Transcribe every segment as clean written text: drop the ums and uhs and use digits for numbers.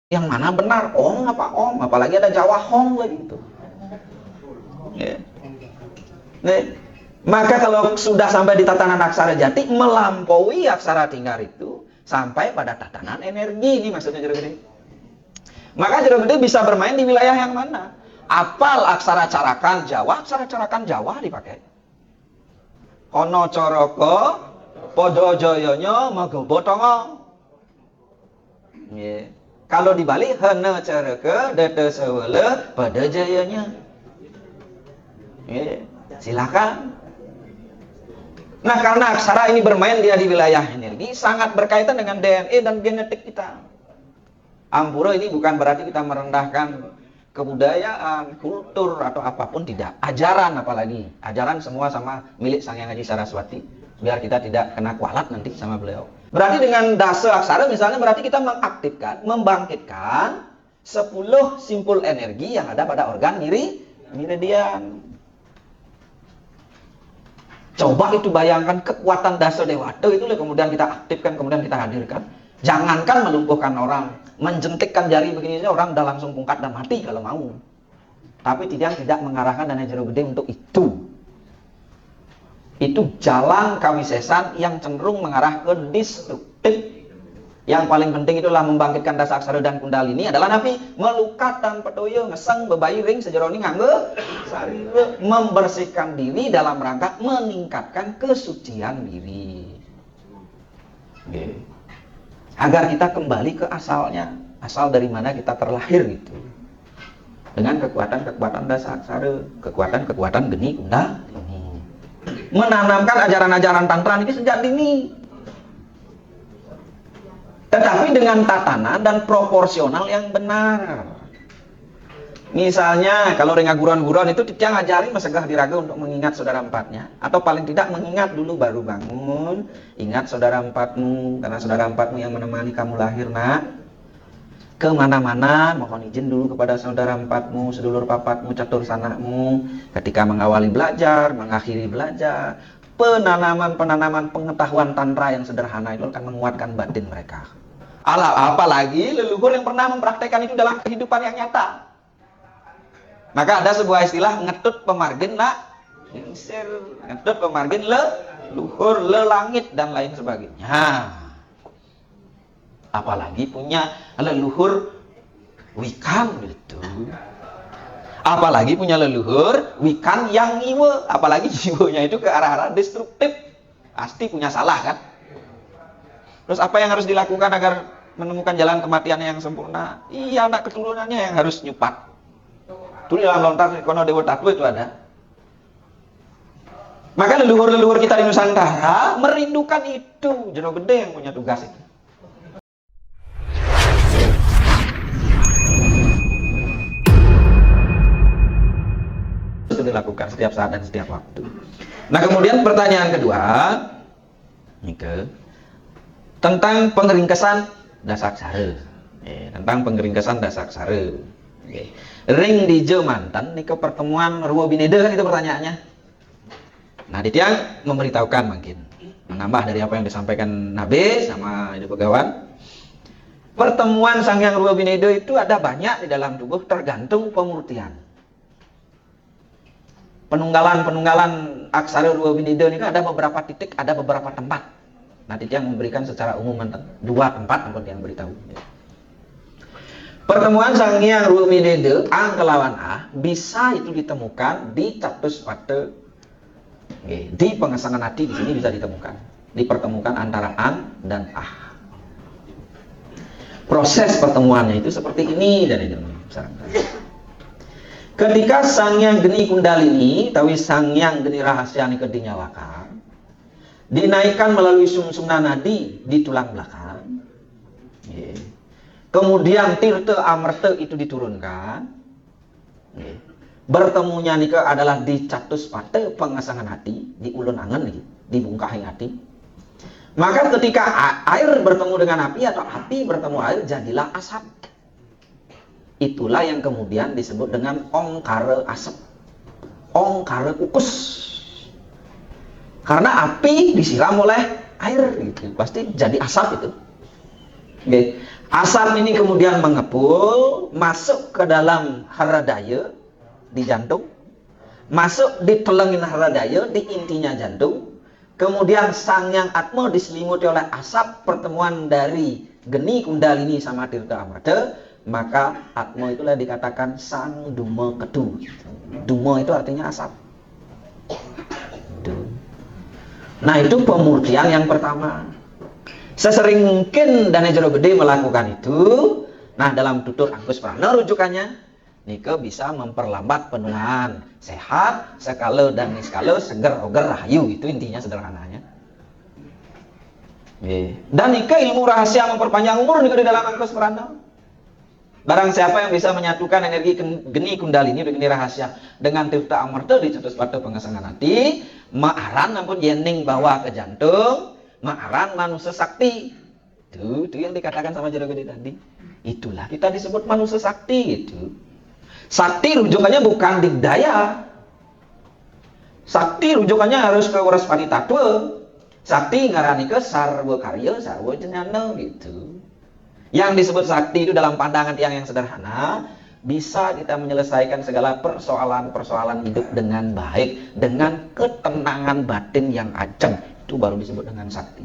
Yang mana benar, Ong apa Om? Apalagi ada Jawa Hong lagi gitu. Ya. Nah, maka kalau sudah sampai di tatanan aksara jati, melampaui aksara tinggar itu sampai pada tatanan energi. Ini maksudnya Jero Gede. Maka Jero Gede bisa bermain di wilayah yang mana? Apal aksara carakan Jawa, aksara carakan Jawa dipakai. Ono coroko, podo joyonya, magobo tongo. Yeah. Kalau dibalik, hana caraka, dada sewala, pada jayanya. Yeah. Silakan. Nah, karena aksara ini bermain dia di wilayah energi, sangat berkaitan dengan DNA dan genetik kita. Ampura ini bukan berarti kita merendahkan kebudayaan, kultur, atau apapun, tidak. Ajaran apalagi. Ajaran semua sama milik Sang Hyang Adi Saraswati. Biar kita tidak kena kualat nanti sama beliau. Berarti dengan dasa aksara misalnya berarti kita mengaktifkan, membangkitkan 10 simpul energi yang ada pada organ meridian. Coba itu bayangkan kekuatan dasa dewata itu kemudian kita aktifkan, kemudian kita hadirkan. Jangankan melumpuhkan orang, menjentikkan jari begini saja orang udah langsung pungkat dan mati kalau mau. Tapi tidak mengarahkan dana Jero Gede untuk itu. Itu jalan kawisesan yang cenderung mengarah ke destruktif. Yang paling penting itulah membangkitkan dasa aksara dan kundalini adalah napi melukat dan pedoyo ngeseng bebayi ring sejeroni ngangge sarire, membersihkan diri dalam rangka meningkatkan kesucian diri. Okay. Agar kita kembali ke asalnya, asal dari mana kita terlahir gitu. Dengan kekuatan-kekuatan dasa aksara, kekuatan-kekuatan geni kundalini. Menanamkan ajaran-ajaran tantra ini sejak dini. Tetapi dengan tatanan dan proporsional yang benar. Misalnya kalau dengan guruan-guruan itu dia ngajari mesegah diraga untuk mengingat saudara empatnya. Atau paling tidak mengingat dulu baru bangun. Ingat saudara empatmu, karena saudara empatmu yang menemani kamu lahir nak. Kemana-mana mohon izin dulu kepada saudara empatmu, sedulur papatmu, catur sanakmu. Ketika mengawali belajar, mengakhiri belajar. Penanaman pengetahuan tantra yang sederhana itu akan menguatkan batin mereka. Apalagi leluhur yang pernah mempraktekkan itu dalam kehidupan yang nyata. Maka ada sebuah istilah ngetut pemargin nak, ngetut pemargin leluhur, lelangit dan lain sebagainya. Apalagi punya leluhur wikan gitu. Apalagi punya leluhur wikan yang ngiwe, apalagi jiwanya itu ke arah-arah destruktif, pasti punya salah kan. Terus apa yang harus dilakukan agar menemukan jalan kematian yang sempurna? Iya, anak keturunannya yang harus nyupat. Itu dalam lontar kono dewa taklu itu ada. Maka leluhur-leluhur kita di Nusantara merindukan itu. Jero Gede yang punya tugas itu. Itu dilakukan setiap saat dan setiap waktu. Nah, kemudian pertanyaan kedua, Nike, tentang pengeringkesan dasaksara. Tentang pengeringkesan dasaksara. Ring di Jemantan, Nike pertemuan Ruwo Bineda kan itu pertanyaannya. Nah, Ditiang memberitahukan mungkin menambah dari apa yang disampaikan Nabe sama Ibu Begawan. Pertemuan Sang Hyang Ruwo Bineda itu ada banyak di dalam tubuh tergantung pemurtian. Penunggalan aksara Ruwo Bineda ini kan ada beberapa titik, ada beberapa tempat. Nanti dia memberikan secara umum 2 tempat untuk yang beritahu. Pertemuan Sang Hyang Ruwo Bineda ang kelawan a bisa itu ditemukan di Catuspate, di pengesangan hati di sini bisa ditemukan, dipertemukan antara ang dan ah. Proses pertemuannya itu seperti ini dan ini. Ketika Sang Hyang Geni Kundalini, tawi Sang Hyang Geni Rahasia ini kedinyawakan, dinaikkan melalui sumsumna nadi di tulang belakang. Kemudian tirta amerta itu diturunkan. Bertemunya nika adalah di Catuspate pengesangan hati, di ulun angen nih, di bungkahing hati. Maka ketika air bertemu dengan api atau api bertemu air, jadilah asap. Itulah yang kemudian disebut dengan ongkara asap, ongkara kukus. Karena api disiram oleh air, gitu. Pasti jadi asap itu. Oke. Asap ini kemudian mengepul, masuk ke dalam haradaya di jantung, masuk di telengin haradaya di intinya jantung. Kemudian Sangyang Atma diselimuti oleh asap pertemuan dari geni kundalini sama tirta amada, maka Atma itulah dikatakan Sang Duma Kedu. Duma itu artinya asap. Nah, itu pemurtian yang pertama. Sesering mungkin Dana Jero Gede melakukan itu. Nah, dalam tutur Angkus Prana rujukannya, nika bisa memperlambat penuaan, sehat, sekala dan niskala, seger, oger, rahayu. Itu intinya sederhananya. Dan nika ilmu rahasia memperpanjang umur nika di dalam Angkus Prana. Barang siapa yang bisa menyatukan energi geni kundalini, geni rahasia dengan tirta amarta di cetus pada pengesangan hati, maaran ampun yening bawa ke jantung, maaran manusia sakti. Itu yang dikatakan sama Jero Gede tadi. Itulah kita disebut manusia sakti itu. Sakti rujukannya bukan digdaya. Sakti rujukannya harus ke Waraspati Tattwa. Sakti ngarani ke sarwa karya, sarwa jenana gitu. Yang disebut sakti itu dalam pandangan yang sederhana, bisa kita menyelesaikan segala persoalan-persoalan hidup dengan baik, dengan ketenangan batin yang ajeng. Itu baru disebut dengan sakti.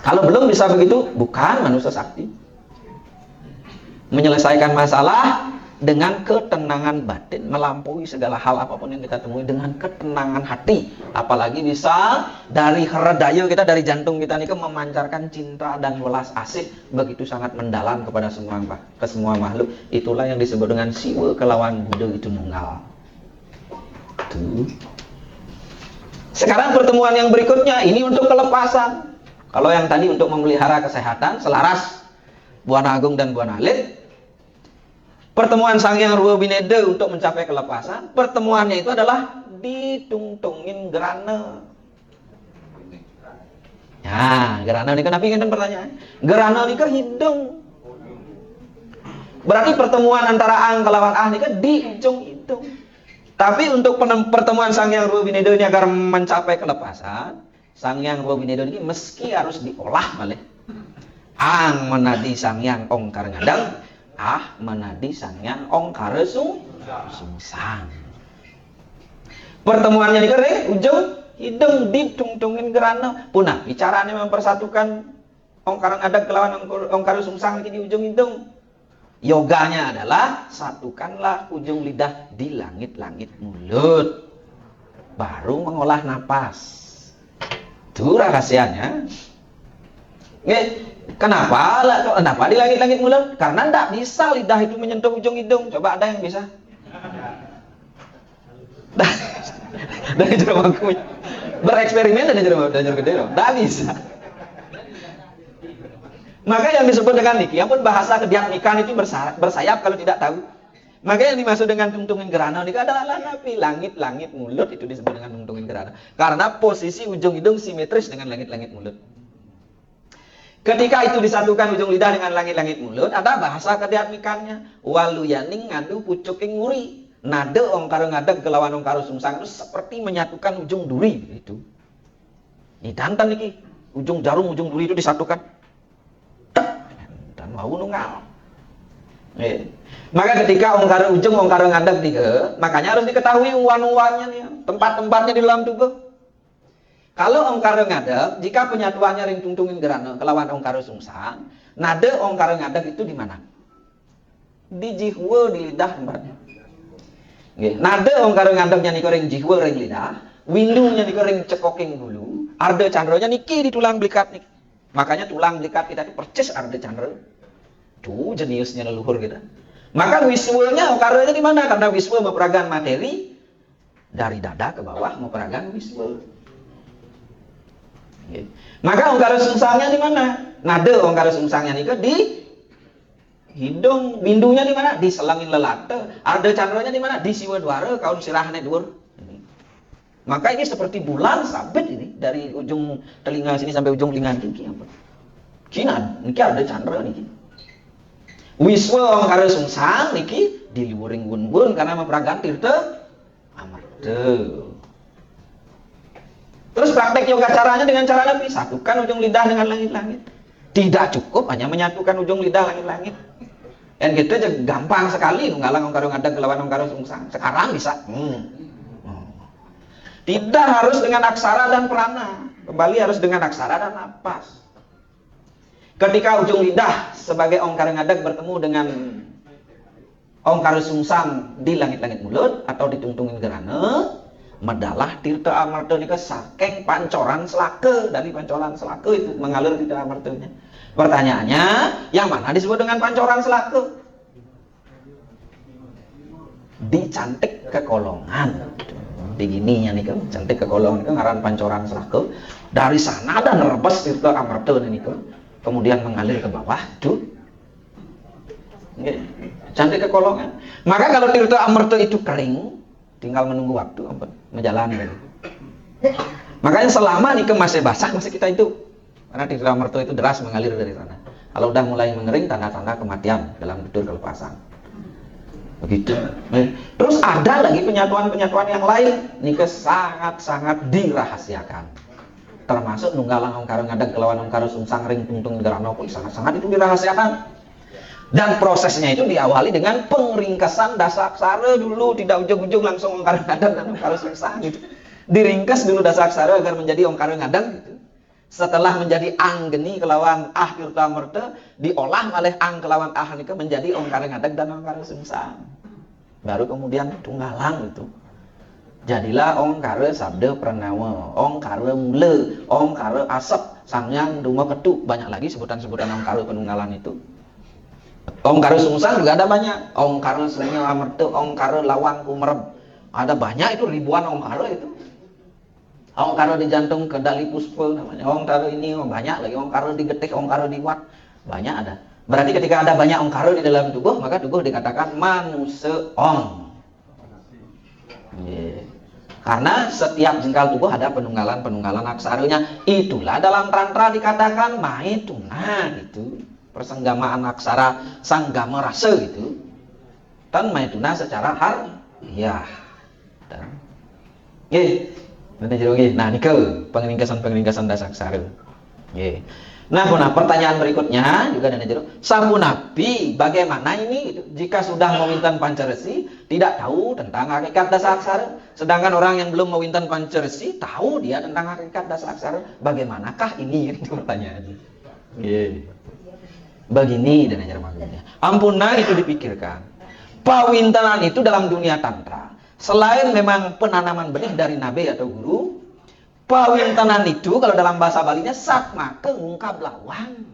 Kalau belum bisa begitu, bukan manusia sakti. Menyelesaikan masalah dengan ketenangan batin, melampaui segala hal apapun yang kita temui dengan ketenangan hati. Apalagi bisa dari haradaya kita, dari jantung kita ini memancarkan cinta dan welas asih begitu sangat mendalam kepada semua makhluk. Itulah yang disebut dengan siwa kelawan Buddha itu nunggal. Tuh. Sekarang pertemuan yang berikutnya ini untuk kelepasan. Kalau yang tadi untuk memelihara kesehatan selaras Buana Agung dan Buana Alit. Pertemuan Sangyang Ruwa Bineda untuk mencapai kelepasan, pertemuannya itu adalah ditungtungin gerana. Ya, gerana ini kenapa ingin pertanyaan? Gerana ini ke hidung. Berarti pertemuan antara ang kelawan ah ini ke di ujung hidung. Tapi untuk pertemuan Sangyang Ruwa Bineda ini agar mencapai kelepasan, Sangyang Ruwa Bineda ini meski harus diolah malih. Ang menadi Sangyang Ongkar Ngadang, menadi Sangyang Ongkara Sungsang. Pertemuannya di kering ujung hidung ditungtungin gerana. Punah bicaranya mempersatukan Ongkara Ngadang kelawan Ongkara Sungsang di ujung hidung. Yoganya adalah satukanlah ujung lidah di langit-langit mulut. Baru mengolah napas. Itu rahasianya. Kenapa di langit-langit mulut? Karena tidak bisa lidah itu menyentuh ujung hidung. Coba ada yang bisa? Dari Jero Mangku bereksperimen dari Jero Gede loh. Tidak bisa. Maka yang disebut dengan niki, pun bahasa kediatmikan itu bersayap kalau tidak tahu. Maka yang dimaksud dengan tungtungin gerana ini adalah napi langit-langit mulut itu disebut dengan tungtungin gerana. Karena posisi ujung hidung simetris dengan langit-langit mulut. Ketika itu disatukan ujung lidah dengan langit-langit mulut, ada bahasa kediatmikannya. Waluyaning ngadu pucuking nguri. Nade ongkara ngadeg kelawan ongkara sungsang itu seperti menyatukan ujung duri itu. Ini dantan niki, ujung jarum ujung duri itu disatukan. Dan mau nunggal. Maka ketika ujung ongkara ngadeg tiga, makanya harus diketahui uan-uannya nih, tempat-tempatnya di dalam tubuh. Kalau ongkara ngadeg, jika penyatuannya ring tungtungin gerana kelawan ongkara sungsang, nade ongkara ngadeg itu di mana? Di jihwa, di lidah tempatnya. Nade ongkara ngadegnya niko ring jihwa, ring lidah, windunya niko ring cekoking bulu, arda candronya niki di tulang belikat niki. Makanya tulang belikat kita itu percis arda candro. Tuh jeniusnya leluhur kita. Maka wiswanya ongkaranya di mana? Karena wiswa memperagan materi dari dada ke bawah memperagan wiswa. Maka ongkara sungsangnya di mana? Nade ongkara sungsangnya nika di hidung, windunya di mana? Di selangin lelate. Arda candronya di mana? Di siwa dwara, kaun sirahane dhuwur. Maka ini seperti bulan sabit ini dari ujung telinga sini sampai ujung telinga niki. Kina niki arda candra niki. Wiswa ongkara sungsang niki di luring gun-gun karena memperagan tirta amarta. Terus praktek yoga caranya dengan cara lebih satukan ujung lidah dengan langit-langit. Tidak cukup hanya menyatukan ujung lidah langit-langit. Dan gitu aja gampang sekali ngalang ongkaro ngadeg lawan ongkaro sungsang. Sekarang bisa. Tidak harus dengan aksara dan prana. Kembali harus dengan aksara dan napas. Ketika ujung lidah sebagai ongkaro ngadeg bertemu dengan ongkaro sungsang di langit-langit mulut atau ditungtungin gerana, medalah tirta amarta nika saking pancoran selaka. Dari pancoran selaka itu mengalir tirta amartanya. Pertanyaannya, yang mana disebut dengan pancoran selaka? Dicantik ke kolongan. Begininya nih kan, cantik ke kolongan itu ngaran pancoran selaka. Dari sana ada nerbes tirta amarta nih kan. Kemudian mengalir ke bawah tuh. Cantik ke kolongan. Maka kalau tirta amarta itu kering, tinggal menunggu waktu menjalani. Makanya selama nih masih basah masih kita itu. Karena tirta amarta itu deras mengalir dari sana. Kalau udah mulai mengering, tanda-tanda kematian dalam tutur kelepasan. Begitu. Terus ada lagi penyatuan-penyatuan yang lain. Nika sangat-sangat dirahasiakan. Termasuk nunggalang ongkaro ngadeg kelawan ongkaro sungsang ring tungtung gerano pun sangat-sangat itu dirahasiakan. Dan prosesnya itu diawali dengan pengringkesan dasaksara dulu. Tidak ujung-ujung langsung ongkaro ngadeg dan ongkaro sungsang gitu. Diringkes dulu dasaksara agar menjadi ongkaro ngadeg gitu. Setelah menjadi ang geni kelawan ah tirta amarta, diolah oleh ang kelawan ah nika menjadi ongkaro ngadeg dan ongkaro sungsang. Baru kemudian tunggalang itu. Jadilah ongkaro sabda pranawa, ongkaro mula, ongkaro asep, sangyang duma ketu, banyak lagi sebutan-sebutan ongkaro penunggalan itu. Ongkaro sungsang juga ada banyak. Ongkaro senya amarta, ongkaro lawang kumerep. Ada banyak itu ribuan ongkaro itu. Ongkaro di jantung kedali puspa namanya. Ongkaro ini banyak lagi. Ongkaro digetik, ongkaro diwat. Banyak ada. Berarti ketika ada banyak ongkaro di dalam tubuh, maka tubuh dikatakan manuseong. Karena setiap jengkal tubuh ada penunggalan-penunggalan aksaranya. Itulah dalam tantra dikatakan maituna gitu. Persenggamaan aksara sanggama rasa gitu. Dan maituna secara harfiah. Nah, ini ke pengringkasan dasaksara. Nah, pertanyaan berikutnya juga ada jero. Sapunapi, bagaimana ini jika sudah mewinten pancaresi tidak tahu tentang hakikat dasaksara, sedangkan orang yang belum mewinten pancaresi tahu dia tentang hakikat dasaksara, bagaimanakah ini? Itu pertanyaannya. Begini dan ajar maksudnya. Ampuna itu dipikirkan. Pawintenan itu dalam dunia tantra. Selain memang penanaman benih dari nabi atau guru, pawintenan itu kalau dalam bahasa Balinya sakma keungkap lawang.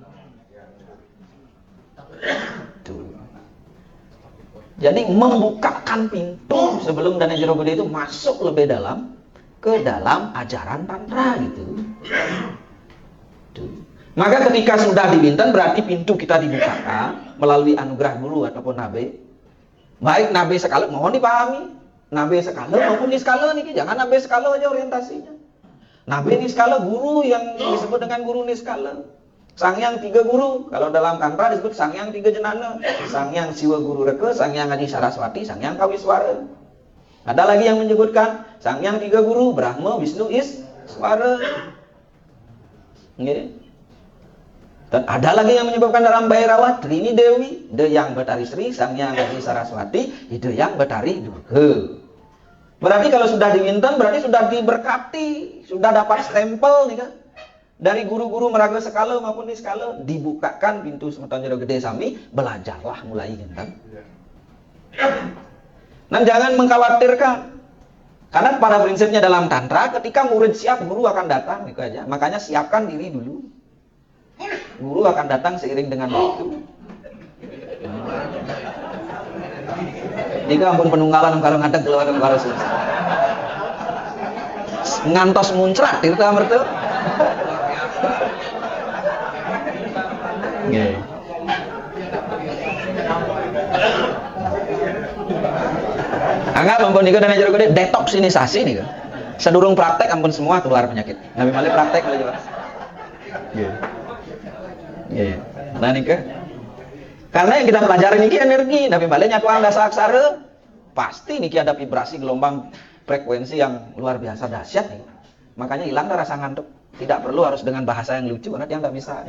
Jadi membukakan pintu sebelum Dana Jero Gede itu masuk lebih dalam ke dalam ajaran tantra gitu. Maka ketika sudah diwinten berarti pintu kita dibukakan melalui anugerah guru ataupun nabi. Baik nabi sekali mohon dipahami. Nabi skala maupun niskala nih, jangan nabi skala aja orientasinya. Nabi niskala guru yang disebut dengan guru niskala. Sangyang 3 guru, kalau dalam tantra disebut Sangyang 3 jenana. Sangyang Siwa Guru Reka, Sangyang Adi Saraswati, Sangyang Kawiswara. Ada lagi yang menyebutkan Sangyang 3 guru, Brahma, Wisnu, Iswara. Dan ada lagi yang menyebutkan dalam Bhairawa Trini Dewi, De yang Betari Sri, Sangyang Adi Saraswati, Ide yang Betari Durga. Berarti kalau sudah diwinten berarti sudah diberkati, sudah dapat stempel nih kan. Dari guru-guru meraga skala maupun niskala dibukakan pintu Semeton Jero Gede sami, belajarlah mulai kan. Dan jangan mengkhawatirkan. Karena pada prinsipnya dalam tantra ketika murid siap guru akan datang gitu aja. Makanya siapkan diri dulu. Guru akan datang seiring dengan waktu. Jika ampun penunggalan karo ngadeg keluar karo susah. Ngantos muncrat tirta amarta. Nggih. Anggap ampun niku Dana Jero Gede detoksinisasi niku. Sedurung praktek ampun semua keluar penyakit. Nabi malih praktek malih jelas. Nggih. Nggih. Nah niku karena yang kita pelajari niki energi, tapi balik nyatuan dasaksara pasti niki ada vibrasi gelombang frekuensi yang luar biasa dahsyat nih. Makanya hilang rasa ngantuk. Tidak perlu harus dengan bahasa yang lucu, karena dia nggak bisa.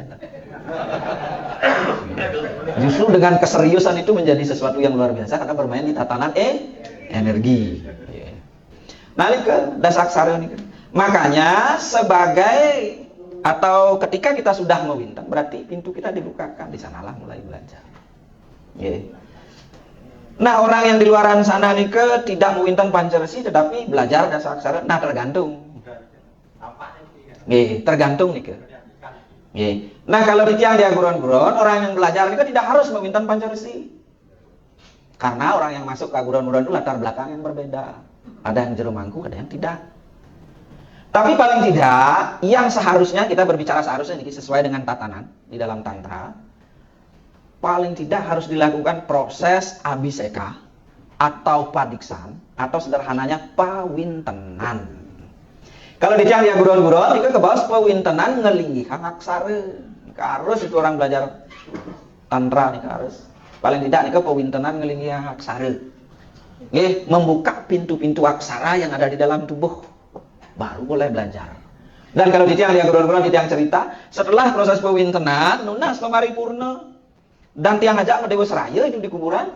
Justru dengan keseriusan itu menjadi sesuatu yang luar biasa, karena bermain di tatanan energi. Nah, ini ke dasaksara ini. Makanya sebagai atau ketika kita sudah mewintang, berarti pintu kita dibukakan, di sanalah mulai belajar. Nah, orang yang di luaran sana nih tidak mewintang Pancaresi tetapi belajar dasaksara, nah tergantung. Tergantung nih ke. Nah, kalau di tiang dia guron-guron, orang yang belajar nih tidak harus mewintang Pancaresi. Karena orang yang masuk ke guron-guron itu latar belakang yang berbeda. Ada yang jero mangku, ada yang tidak. Tapi paling tidak, yang seharusnya kita berbicara seharusnya nih sesuai dengan tatanan di dalam tantra, paling tidak harus dilakukan proses abhiseka atau padiksan atau sederhananya pawintenan. Kalau di tiang dia guron-guron, itu ke bawah pawintenan ngelinggihan aksara. Harus itu orang belajar tantra nih harus. Paling tidak nih pawintenan ngelinggihan aksara. Membuka pintu-pintu aksara yang ada di dalam tubuh, baru boleh belajar. Dan kalau di tiang dia guron-guron, di tiang cerita, setelah proses pawintenan, nunas paripurna. Dan tiang ajak sama Dewa Seraya itu di kuburan.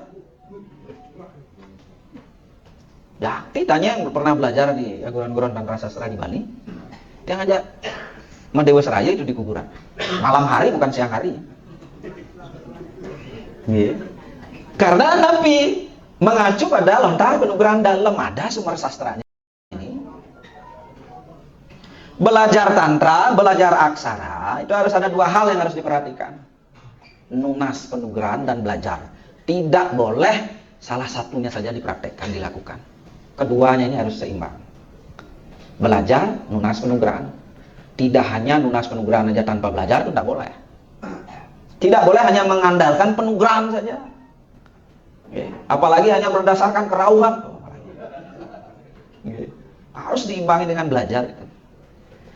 Ya, tanya yang pernah belajar di guron-guron tantra sastra di Bali. Tiang ajak sama Dewa Seraya itu di kuburan. Malam hari bukan siang hari. Karena Nabi mengacu pada lontar penugaran dalam, ada sumber sastranya. Belajar tantra, belajar aksara, itu harus ada dua hal yang harus diperhatikan. Nunas penugaran dan belajar. Tidak boleh salah satunya saja dipraktekkan, dilakukan. Keduanya ini harus seimbang. Belajar, nunas penugaran. Tidak hanya nunas penugaran saja tanpa belajar, itu tidak boleh. Tidak boleh hanya mengandalkan penugaran saja. Apalagi hanya berdasarkan kerauhan. Harus diimbangi dengan belajar.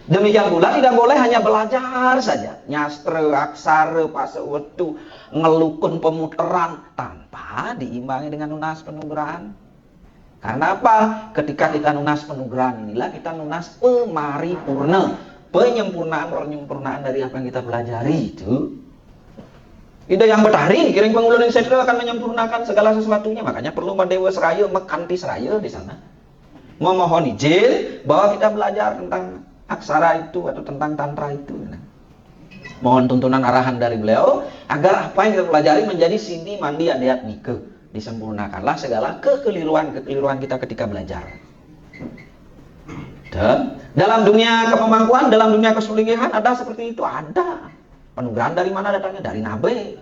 Demikian pula tidak boleh hanya belajar saja, nyastra, aksara, pasewetu, ngelukun pemuteran tanpa diimbangi dengan nunas penugaran. Karena apa? Ketika kita nunas penugaran inilah kita nunas pemaripurna, penyempurnaan dari apa yang kita pelajari itu. Ida yang betari, kiring pengulun sedra akan menyempurnakan segala sesuatunya. Makanya perlu Dewa Seraya, mekanti Seraya di sana. Memohon izin bahwa kita belajar tentang aksara itu atau tentang tantra itu. Mohon tuntunan arahan dari beliau agar apa yang kita pelajari menjadi sini mandi adiat nike. Disempurnakanlah segala kekeliruan kita ketika belajar. Dan dalam dunia kepemangkuan, dalam dunia kesulingihan ada seperti itu, ada. Penugaran dari mana datangnya? Dari nabe.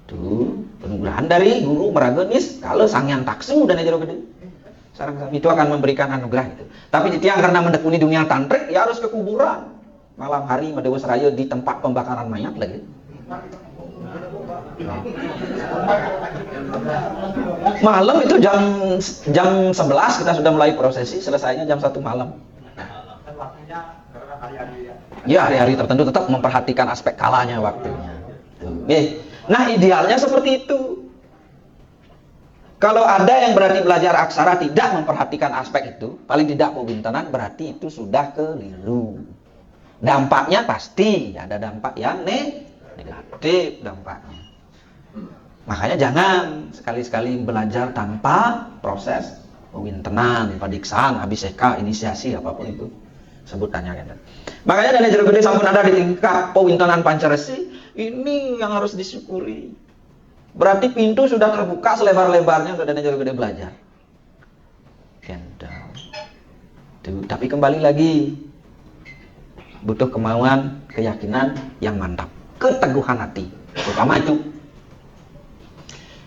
Tuh, penugaran dari guru meragenis kalau Sanghyang Taksu dan Jero Gede. Sarang itu akan memberikan anugerah itu. Tapi tiang karena mendekuni dunia tantrik, ya harus ke kuburan. Malam hari Dewa Seraya di tempat pembakaran mayat lagi. Malam itu jam 11 kita sudah mulai prosesi, selesainya jam 1 malam. Ya, hari-hari tertentu tetap memperhatikan aspek kalanya waktunya. Nah, idealnya seperti itu. Kalau ada yang berarti belajar aksara tidak memperhatikan aspek itu, paling tidak pawintenan, berarti itu sudah keliru. Dampaknya pasti ada dampak yang negatif dampaknya. Makanya jangan sekali-sekali belajar tanpa proses pawintenan, padiksan, abhiseka, inisiasi apapun itu sebutannya kan. Makanya Dana Jero Gede sampun ada di tingkat pawintenan Pancaresi, ini yang harus disyukuri. Berarti pintu sudah terbuka selebar-lebarnya untuk Dana Jero Gede belajar. Tuh, tapi kembali lagi butuh kemauan, keyakinan yang mantap, keteguhan hati, terutama itu.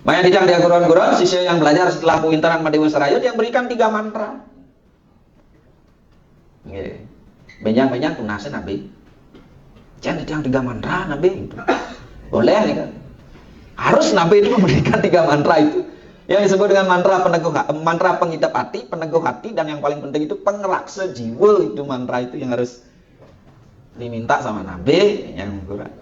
Makanya dijang dia guron-guron, siswa yang belajar setelah pawintenan Dewa Seraya yang berikan 3 mantra. Benjang-benjang tunasin nabi. Jangan dijang 3 mantra nabi. Boleh nih kan? Harus nabi itu memberikan 3 mantra itu. Yang disebut dengan mantra peneguh, mantra pengidap hati, peneguh hati, dan yang paling penting itu pengeraksa jiwa. Itu mantra itu yang harus diminta sama nabi yang kurang.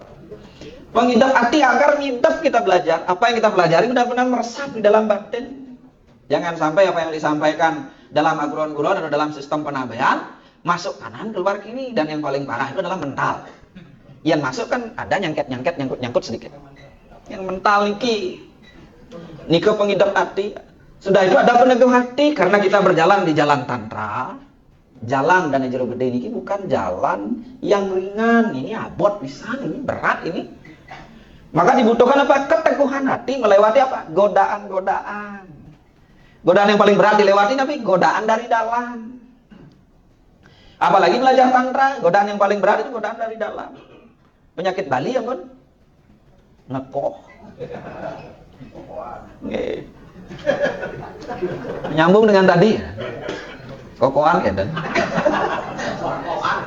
Pengidap hati agar ngidap kita belajar. Apa yang kita pelajari benar-benar meresap di dalam batin. Jangan sampai apa yang disampaikan dalam aguron-guron atau dalam sistem penabehan masuk kanan keluar kiri, dan yang paling parah itu adalah mental. Yang masuk kan ada nyangket-nyangket, nyangkut-nyangkut sedikit. Yang mental niki pengidap hati. Sudah itu ada peneguh hati, karena kita berjalan di jalan tantra. Jalan dan jero gede niki bukan jalan yang ringan, ini abot pisan, ini berat ini. Maka dibutuhkan apa? Keteguhan hati melewati apa? Godaan-godaan. Godaan yang paling berat dilewati, tapi godaan dari dalam. Apalagi belajar tantra, godaan yang paling berat itu godaan dari dalam. Penyakit Bali ya, Bun? Ngekoh. Nggih. Nyambung dengan tadi. Kokohan ya, Dan.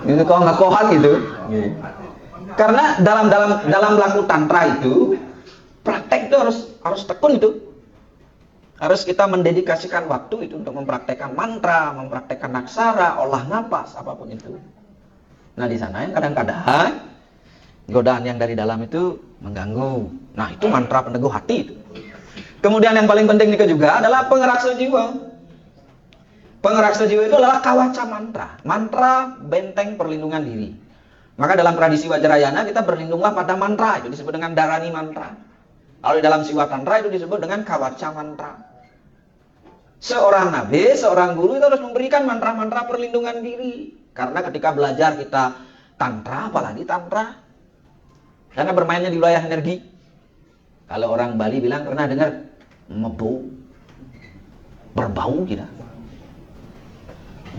Itu kok ngekohan gitu. Karena dalam laku tantra itu, praktek itu harus tekun itu. Harus kita mendedikasikan waktu itu untuk mempraktekkan mantra, mempraktekkan aksara, olah napas, apapun itu. Nah, di sana yang kadang-kadang godaan yang dari dalam itu mengganggu. Nah, itu mantra peneguh hati itu. Kemudian yang paling penting juga adalah pengeraksa jiwa. Pengeraksa jiwa itu adalah kawaca mantra. Mantra benteng perlindungan diri. Maka dalam tradisi Vajrayana kita berlindunglah pada mantra. Itu disebut dengan Dharani mantra. Kalau di dalam Siwa Tantra itu disebut dengan kawaca mantra. Seorang nabi, seorang guru itu harus memberikan mantra-mantra perlindungan diri. Karena ketika belajar kita tantra, apalagi tantra, karena bermainnya di wilayah energi. Kalau orang Bali bilang, pernah dengar mebo, berbau kita.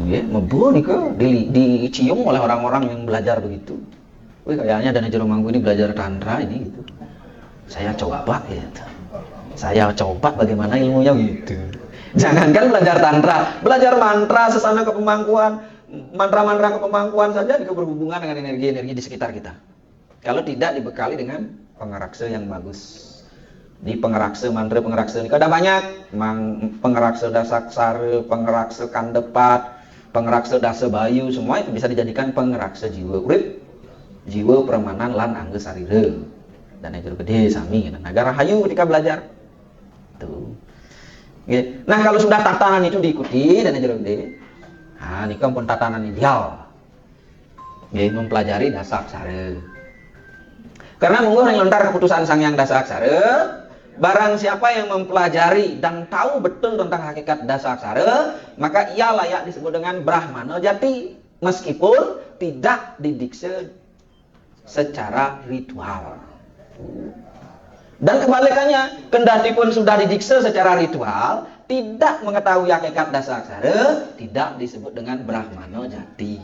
Ya, mebo nih kok dicium oleh orang-orang yang belajar begitu. Wih, kayaknya Dana Jero Manggu ini belajar tantra ini gitu. Saya coba gitu. Saya coba bagaimana ilmunya gitu. Jangankan belajar tantra, belajar mantra sesana kepemangkuan, mantra-mantra kepemangkuan saja juga berhubungan dengan energi-energi di sekitar kita. Kalau tidak dibekali dengan pengeraksa yang bagus. Di pengeraksa, mantra pengeraksa ini ada banyak. Pengeraksa dasaksara, pengeraksa kandepat, pengeraksa dasa bayu, semua itu bisa dijadikan pengeraksa jiwa urip, jiwa permanan lan angga sarira. Dan itu gede sami. Naga rahayu ketika belajar. Tuh. Nah, kalau sudah tatanan itu diikuti dan itu gede. Nah, ini kan pun tatanan ideal. Mempelajari dasaksara. Karena munggu yang lontar keputusan Sang Hyang Dasaksara, barang siapa yang mempelajari dan tahu betul tentang hakikat Dasaksara, maka ia layak disebut dengan Brahmana Jati, meskipun tidak didikse secara ritual. Dan kebalikannya, kendati pun sudah didikse secara ritual, tidak mengetahui hakikat Dasaksara, tidak disebut dengan Brahmana Jati.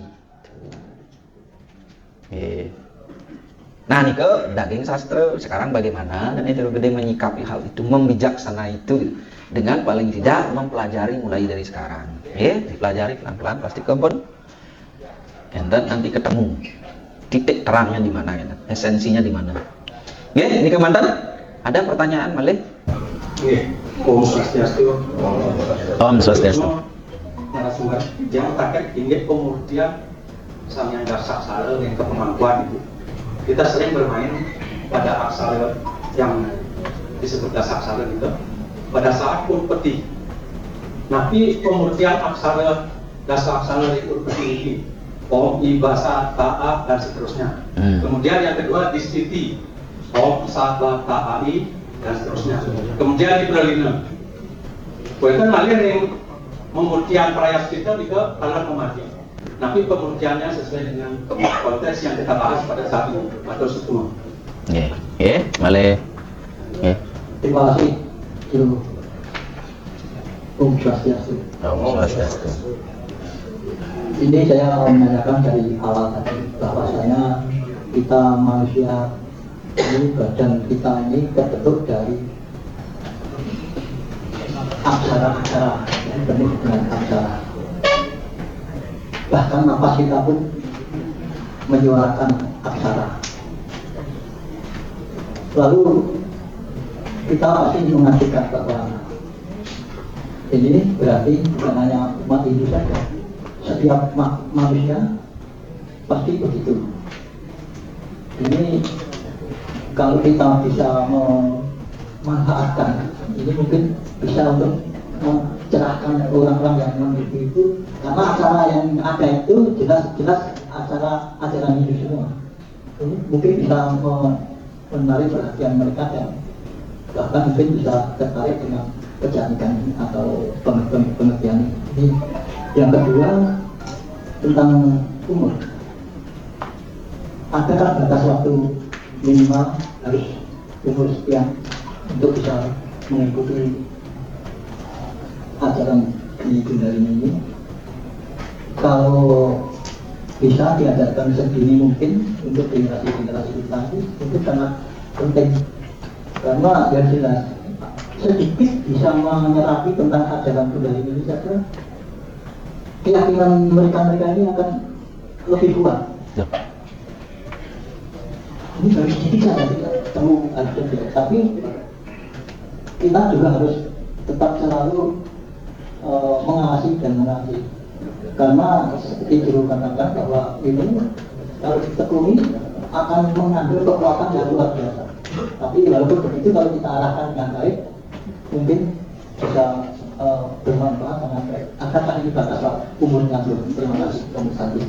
Nah, ini ke daging sastra sekarang bagaimana dan itu gede menyikapi hal itu, membijaksana itu dengan paling tidak mempelajari mulai dari sekarang. Dipelajari pelan-pelan pasti kebun. Dan nanti ketemu titik terangnya di mana, esensinya di mana. Ini kemantan ada pertanyaan Malik? Om Swastiastu. Om Swastiastu. Narasumber yang terkait ini kemudian Sang Hyang Dasaksara yang kepemangkuan itu. Kita sering bermain pada aksara yang disebut dasaksara gitu pada saat Urpeti. Tapi kemudian aksara dasaksara di Urpeti ini Om, I, Basa, Ta, dan seterusnya. Kemudian yang kedua Distiti Om, Sa, Ba, Ta, I, dan seterusnya. Kemudian di Pralina bukan ngalir yang kemudian perayaan kita juga alat kematian. Tapi pengertiannya sesuai dengan konteks yang kita bahas pada saat itu atau semua. Boleh. Terima kasih. Om Swastiastu. Om Swastiastu. Ini saya menanyakan dari awal tadi bahwasanya kita manusia ini, badan kita ini terbentuk dari aksara-aksara, penuh dengan aksara. Bahkan napas kita pun menyuarakan aksara. Lalu kita pasti mengajukan bahwa ini berarti bukan hanya umat Hindu saja, setiap manusia pasti begitu. Ini kalau kita bisa memanfaatkan ini, mungkin bisa untuk mencerahkan orang-orang yang memiliki itu Karena acara yang ada itu jelas-jelas acara ajaran Hindu semua. Ini mungkin bisa menarik perhatian mereka dan bahkan mungkin bisa tertarik dengan kecantikan atau pengertian ini. Yang kedua tentang umur. Ada kan batas waktu minimal harus umur sekian untuk bisa mengikuti ajaran di Gundarini ini. Kalau bisa diadakan sedini mungkin untuk generasi-generasi kita itu sangat penting, karena yang jelas sedikit bisa menyerapi tentang ajaran Gundarini ini saja, keyakinan mereka ini akan lebih kuat. Ini baru sedikit saja kita temu ada, tapi kita juga harus tetap selalu mengawasi dan mengawasi, karena seperti guru katakan bahwa ini kalau ditekuni akan mengambil kekuatan yang luar biasa. Tapi walaupun begitu, kalau kita arahkan dengan baik mungkin bisa bermanfaat dengan baik. Akan ini batas umurnya belum. Terima kasih Komisaris.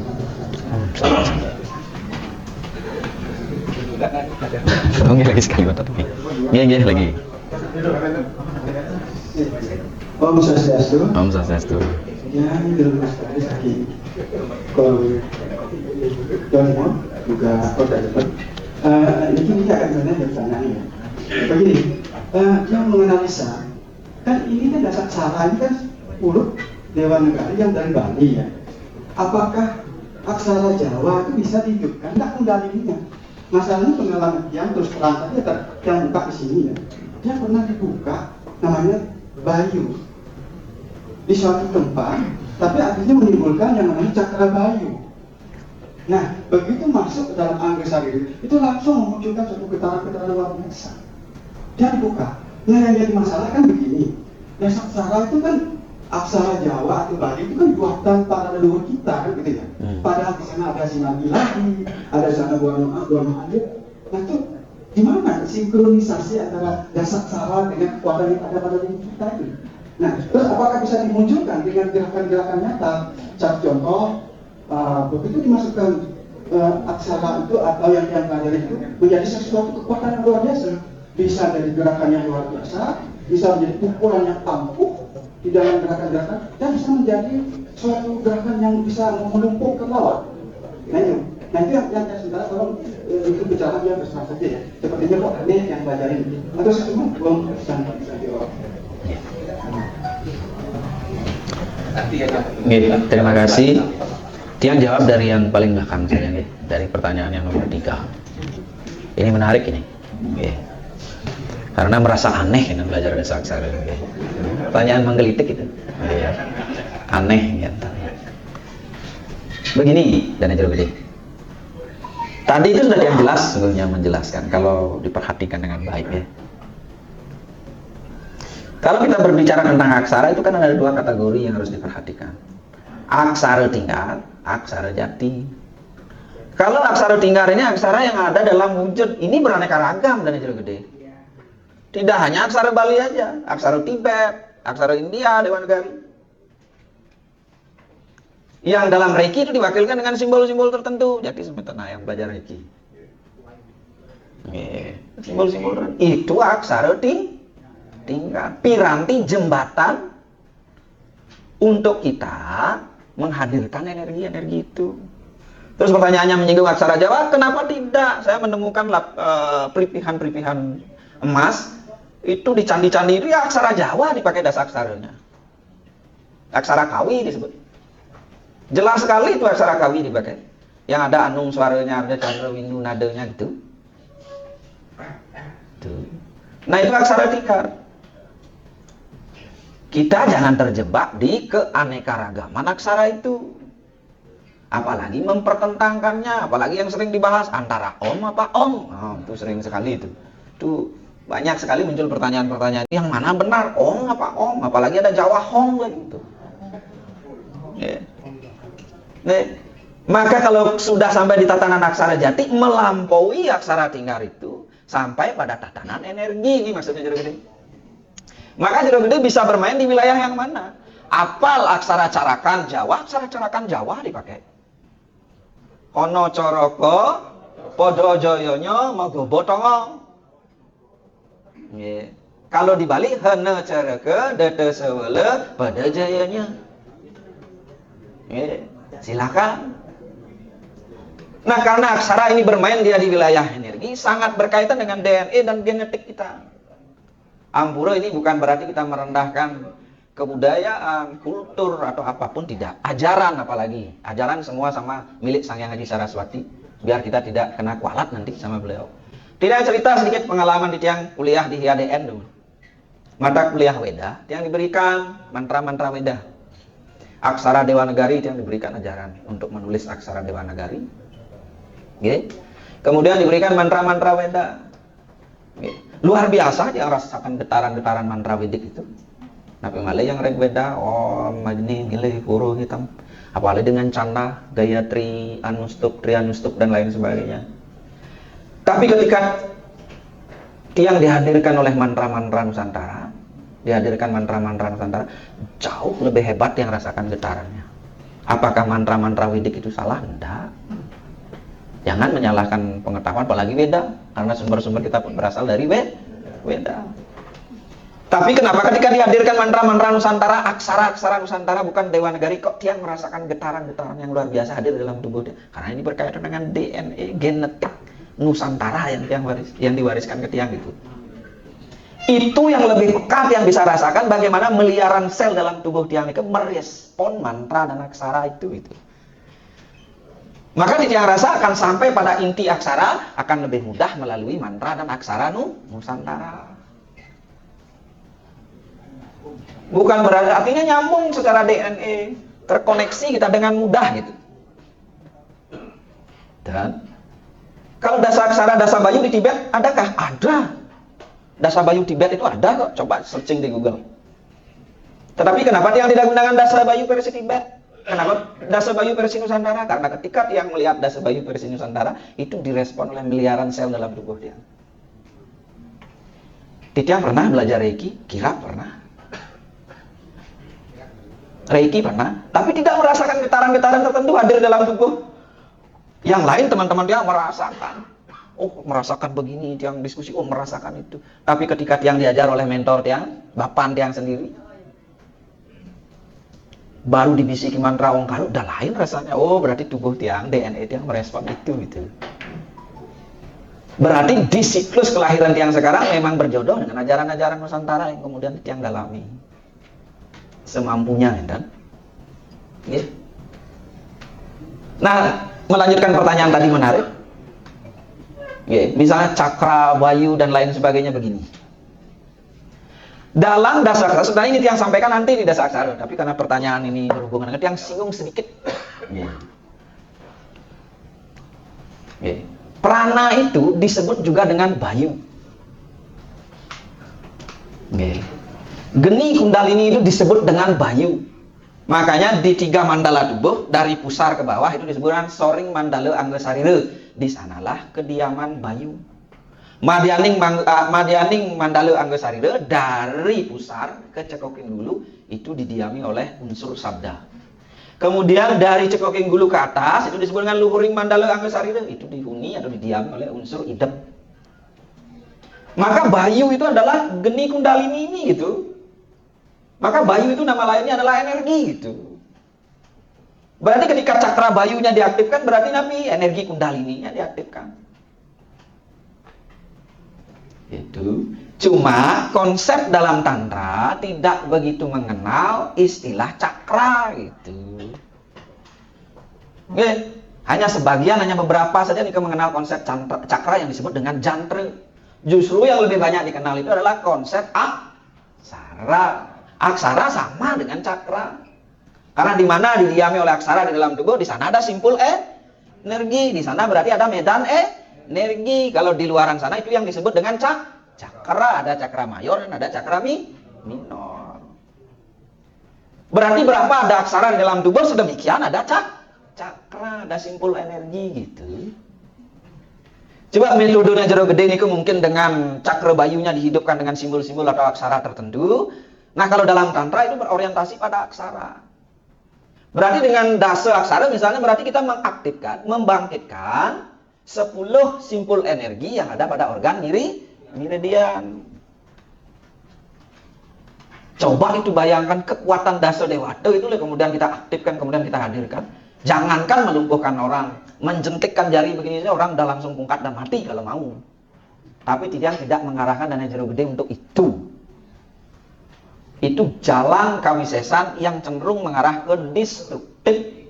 Nggih lagi sekali Pak Tapi. Nggih lagi. Om Swastiastu. Om Swastiastu. Ya, ini dulu Mas Tadi lagi. Kalau Dono juga kota Jepang. Ini kita akan sebenarnya bertanya ya. Begini, yang menganalisa kan ini kan dasar salah ini kan urut Dewan Negara yang dari Bali ya. Apakah aksara Jawa itu bisa dihidupkan? Tidak kembalinya. Masalahnya pengalaman yang terus terang saja yang buka di sini ya. Dia pernah dibuka namanya Bayu di suatu tempat, tapi akhirnya menimbulkan yang namanya Cakra Bayu. Nah, begitu masuk ke dalam Anggesari itu langsung memunculkan suatu getaran-getaran luar biasa. Dia dibuka. Nah, yang jadi masalah kan begini. Dasar aksara itu kan aksara Jawa atau Bali itu kan buatan para leluhur kita kan gitu ya. Padahal di sana ada sinar ilahi, ada sana buana air. Nah itu gimana sinkronisasi antara dasar aksara dengan kekuatan yang ada pada diri kita itu? Nah, terus apakah bisa dimunculkan dengan gerakan-gerakan nyata? Contoh, begitu dimasukkan aksara itu atau yang pelajari itu menjadi sesuatu kekuatan yang luar biasa. Bisa dari gerakan yang luar biasa, bisa menjadi pukulan yang ampuh di dalam gerakan-gerakan, dan bisa menjadi suatu gerakan yang bisa melumpuhkan lawan. Nah itu yang sebenarnya tolong itu bicara yang bersama saja ya. Sepertinya kok ini yang pelajarin atau semua belum sampai jawab. Terima kasih. Tiang jawab dari yang paling belakang saja nih, dari pertanyaan yang nomor 3. Ini menarik ini. Karena merasa aneh dengan belajar dasar aksara. Pertanyaan menggelitik itu. Aneh gitu. Begini, dan Jero Gede. Tadi itu sudah yang jelas sebelumnya menjelaskan kalau diperhatikan dengan baik ya. Kalau kita berbicara tentang aksara itu kan ada 2 kategori yang harus diperhatikan. Aksara tingkat, aksara jati. Kalau aksara tingkat ini aksara yang ada dalam wujud, ini beraneka ragam dan Jero Gede. Tidak hanya aksara Bali aja, aksara Tibet, aksara India, Dewan Negari. Yang dalam Reiki itu diwakilkan dengan simbol-simbol tertentu. Jadi sebenarnya yang belajar Reiki. Simbol-simbol tertentu. Itu aksara tingkat. Piranti jembatan untuk kita menghadirkan energi-energi itu. Terus pertanyaannya menyinggung aksara Jawa, kenapa tidak? Saya menemukan pelipihan-pelipihan emas itu di candi-candi itu ya aksara Jawa dipakai dasar aksaranya. Aksara Kawi disebut. Jelas sekali itu aksara Kawi dipakai. Yang ada anung suaranya, ada candra windu nadanya gitu. Nah itu aksara tikar. Kita jangan terjebak di keanekaragaman aksara itu. Apalagi mempertentangkannya, apalagi yang sering dibahas antara om apa om. Itu sering sekali itu. Itu banyak sekali muncul pertanyaan-pertanyaan yang mana benar, om apa om, apalagi ada Jawa hong gitu. Nah, maka kalau sudah sampai di tatanan aksara jati, melampaui aksara tinggar itu sampai pada tatanan energi, ini maksudnya Jero Gede. Maka Jero Gede bisa bermain di wilayah yang mana? apal aksara carakan Jawa, aksara carakan Jawa dipakai. Ono coroko podo joyonya magobo tongo. Nggih. Kalau dibalik hana caraka dete sewele pada jayanya. Nggih. Silakan. Nah, karena aksara ini bermain dia di wilayah energi, sangat berkaitan dengan DNA dan genetik kita. Ampura ini bukan berarti kita merendahkan kebudayaan, kultur, atau apapun, tidak. Ajaran apalagi. Ajaran semua sama milik Sang Hyang Haji Saraswati. Biar kita tidak kena kualat nanti sama beliau. Tidak, cerita sedikit pengalaman di tiang kuliah di HIADN dulu. Mata kuliah Weda, yang diberikan mantra-mantra Weda. Aksara Dewanagari yang diberikan ajaran untuk menulis aksara Dewanagari. Okay. Kemudian diberikan mantra-mantra Weda. Okay. Luar biasa yang rasakan getaran-getaran mantra Wedik itu. Nabi Malay yang reg Weda, Om Magni, Nilai, Puru, Hitam. Apalagi dengan Canda, Gayatri, Anustup, Trianustup, dan lain sebagainya. Tapi ketika yang dihadirkan oleh mantra-mantra Nusantara, jauh lebih hebat yang rasakan getarannya. Apakah mantra-mantra Wedik itu salah? Tidak. Jangan menyalahkan pengetahuan, apalagi Weda, karena sumber-sumber kita pun berasal dari Weda. Tapi kenapa ketika dihadirkan mantra-mantra Nusantara, aksara-aksara Nusantara, bukan Dewanagari, kok tiang merasakan getaran-getaran yang luar biasa hadir dalam tubuh dia? Karena ini berkaitan dengan DNA, genetik Nusantara yang diwariskan ke tiang itu. Itu yang lebih pekat yang bisa rasakan bagaimana miliaran sel dalam tubuh tiang itu merespon mantra dan aksara itu. Maka di tiang rasa akan sampai pada inti aksara akan lebih mudah melalui mantra dan aksara Nusantara. Bukan berarti artinya nyambung secara DNA, terkoneksi kita dengan mudah gitu. Dan kalau dasa aksara dasa bayu di Tibet adakah? Ada. Dasa bayu Tibet itu ada kok. Coba searching di Google. Tetapi kenapa tiang tidak menggunakan dasa bayu versi Tibet? Kenapa dasa bayu versi Nusantara? Karena ketika tiang melihat dasa bayu versi Nusantara, itu direspon oleh miliaran sel dalam tubuh tiang. Tiang pernah belajar Reiki? Kira pernah. Reiki pernah, tapi tidak merasakan getaran-getaran tertentu hadir dalam tubuh. Yang lain teman-teman tiang merasakan. Oh, merasakan begini, tiang diskusi, oh merasakan itu. Tapi ketika tiang diajar oleh mentor tiang, bapan tiang sendiri, baru dibisiki mantra Ongkaro, udah lain rasanya. Oh, berarti tubuh tiang, DNA tiang merespon itu gitu. Berarti di siklus kelahiran tiang sekarang memang berjodoh dengan ajaran-ajaran Nusantara yang kemudian tiang dalami semampunya, kan? Ya. Nah, melanjutkan pertanyaan tadi menarik. Ya, misalnya cakra, bayu, dan lain sebagainya begini. Dalam dasar aksara, sebenarnya ini yang sampaikan nanti di dasar aksara, tapi karena pertanyaan ini berhubungan dengan yang singgung sedikit. Prana itu disebut juga dengan bayu. Geni kundalini itu disebut dengan bayu. Makanya di 3 mandala tubuh dari pusar ke bawah itu disebutkan soring mandala anggasarira. Di sanalah kediaman bayu. Madyaning mandala anggasarira dari pusar ke cekoking gulu itu didiami oleh unsur sabda. Kemudian dari cekoking gulu ke atas itu disebut dengan luhuring mandala anggasarira, itu dihuni atau didiami oleh unsur idep. Maka bayu itu adalah geni kundalini ini gitu. Maka bayu itu nama lainnya adalah energi gitu. Berarti ketika cakra bayunya diaktifkan berarti nabi energi kundalininya diaktifkan. Itu. Cuma konsep dalam tantra tidak begitu mengenal istilah cakra gitu. Oke, hanya sebagian, hanya beberapa saja yang mengenal konsep cakra yang disebut dengan jantra. Justru yang lebih banyak dikenal itu adalah konsep aksara. Aksara sama dengan cakra. Karena di mana didiami oleh aksara di dalam tubuh, di sana ada simpul energi, di sana berarti ada medan energi. Kalau di luaran sana itu yang disebut dengan cakra, ada cakra mayor dan ada cakra minor. Berarti berapa ada aksara di dalam tubuh sedemikian ada cakra, ada simpul energi gitu. Coba metodenya jero gede niku mungkin dengan cakra bayunya dihidupkan dengan simbol-simbol atau aksara tertentu. Nah, kalau dalam tantra itu berorientasi pada aksara. Berarti dengan dasa aksara misalnya berarti kita mengaktifkan, membangkitkan 10 simpul energi yang ada pada organ meridian. Coba itu bayangkan kekuatan dasa dewata itu kemudian kita aktifkan, kemudian kita hadirkan. Jangankan melumpuhkan orang, menjentikkan jari begini saja orang udah langsung bungkat dan mati kalau mau. Tapi tidak mengarahkan dana jero gede untuk itu. Itu jalan kawisesan yang cenderung mengarah ke destruktif.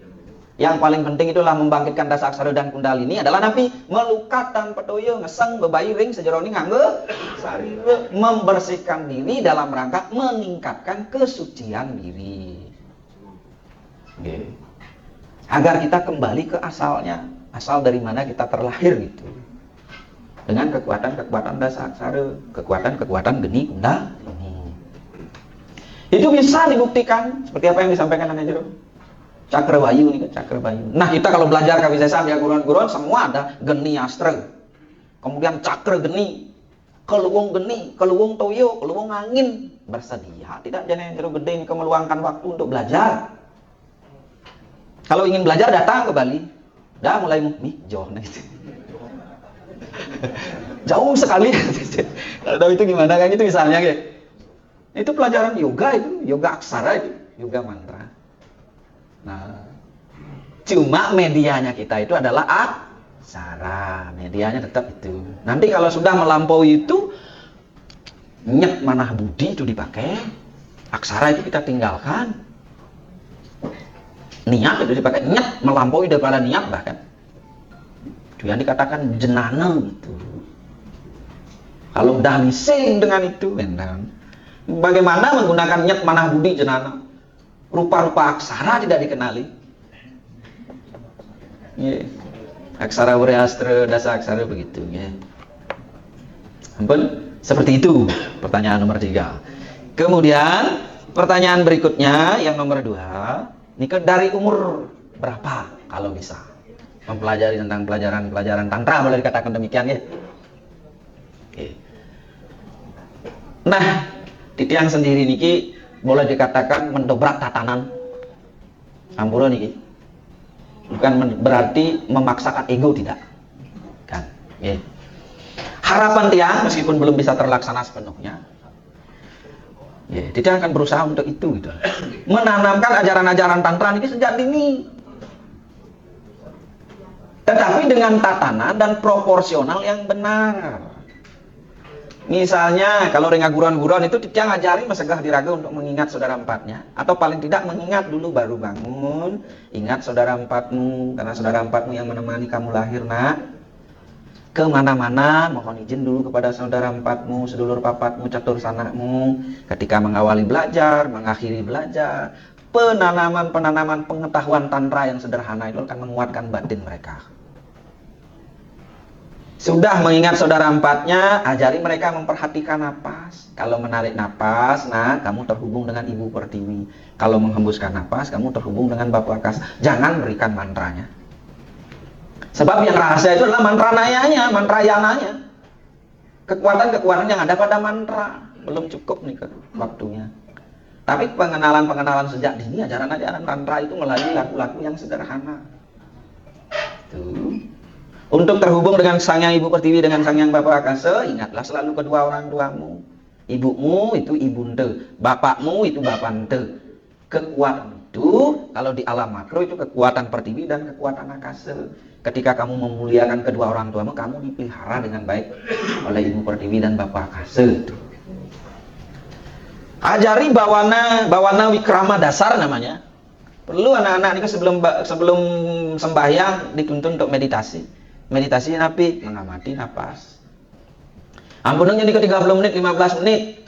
Yang paling penting itulah membangkitkan dasa aksara dan kundalini adalah napi melukat dan pedoyo ngeseng bebayi ring sejeroni ngangge sarire, membersihkan diri dalam rangka meningkatkan kesucian diri. Okay. Agar kita kembali ke asalnya, asal dari mana kita terlahir gitu. Dengan kekuatan-kekuatan dasa aksara, kekuatan-kekuatan geni kundalini. Itu bisa dibuktikan seperti apa yang disampaikan Nana Jero. Cakra Bayu nih, Cakra Bayu. Nah, kita kalau belajar kawisesan ya gurun-gurun semua ada geni astra. Kemudian cakra geni, keluwung toyo, keluwung angin. Bersedia tidak Nana Jero gede ini meluangkan waktu untuk belajar. Kalau ingin belajar datang ke Bali. Dah mulai jauh nih. Jauh sekali. Tahu itu gimana kan itu misalnya kayak itu pelajaran yoga itu, yoga aksara itu, yoga mantra. Nah, cuma medianya kita itu adalah aksara, medianya tetap itu. Nanti kalau sudah melampaui itu, nyet manah budi itu dipakai, aksara itu kita tinggalkan, niat itu dipakai, nyet melampaui daripada niat bahkan. Itu yang dikatakan jenana itu. Kalau udah nising dengan itu, memang. Bagaimana menggunakan nyet manah budi jenana? Rupa-rupa aksara tidak dikenali. Yeah. Aksara Wriastra, dasa aksara begitu. Yeah. Ampun, seperti itu pertanyaan nomor 3. Kemudian pertanyaan berikutnya yang nomor 2. Ini dari umur berapa kalau bisa mempelajari tentang pelajaran tantra, boleh dikatakan demikian ya. Okay. Nah, titiang sendiri niki boleh dikatakan mendobrak tatanan. Ampura niki. Bukan berarti memaksakan ego, tidak. Kan? Yeah. Harapan tiang meskipun belum bisa terlaksana sepenuhnya. Ya, tidak akan berusaha untuk itu gitu. Menanamkan ajaran-ajaran tantra niki sejak dini. Tetapi dengan tatanan dan proporsional yang benar. Misalnya kalau ring guron-guron itu dia ngajari mesegah diraga untuk mengingat saudara empatnya, atau paling tidak mengingat dulu baru bangun. Ingat saudara empatmu, karena saudara empatmu yang menemani kamu lahir nak. Kemana-mana mohon izin dulu kepada saudara empatmu, sedulur papatmu, catur sanakmu. Ketika mengawali belajar, mengakhiri belajar, penanaman pengetahuan tantra yang sederhana itu akan menguatkan batin mereka. Sudah mengingat saudara empatnya, ajari mereka memperhatikan napas. Kalau menarik napas, nah kamu terhubung dengan Ibu Pertiwi. Kalau menghembuskan napas, kamu terhubung dengan Bapa Akas. Jangan berikan mantranya. Sebab yang rahasia itu adalah mantra nayanya, mantra yananya. Kekuatan-kekuatan yang ada pada mantra. Belum cukup nih waktunya. Tapi pengenalan sejak dini, ajaran-ajaran tantra itu melalui lagu-lagu yang sederhana. Tuh. Untuk terhubung dengan Sang Yang Ibu Pertiwi dengan Sang Yang Bapa Akasa, ingatlah selalu kedua orang tuamu. Ibumu itu ibunte, bapakmu itu bapante. Kekuatan itu kalau di alam makro itu kekuatan Pertiwi dan kekuatan Akasa. Ketika kamu memuliakan kedua orang tuamu, kamu dipelihara dengan baik oleh Ibu Pertiwi dan Bapa Akasa. Ajari bawana wikrama dasar namanya. Perlu anak-anak ini sebelum sembahyang dituntun untuk meditasi. Meditasi napi mengamati napas. Ampunnya di ke 30 menit, 15 menit.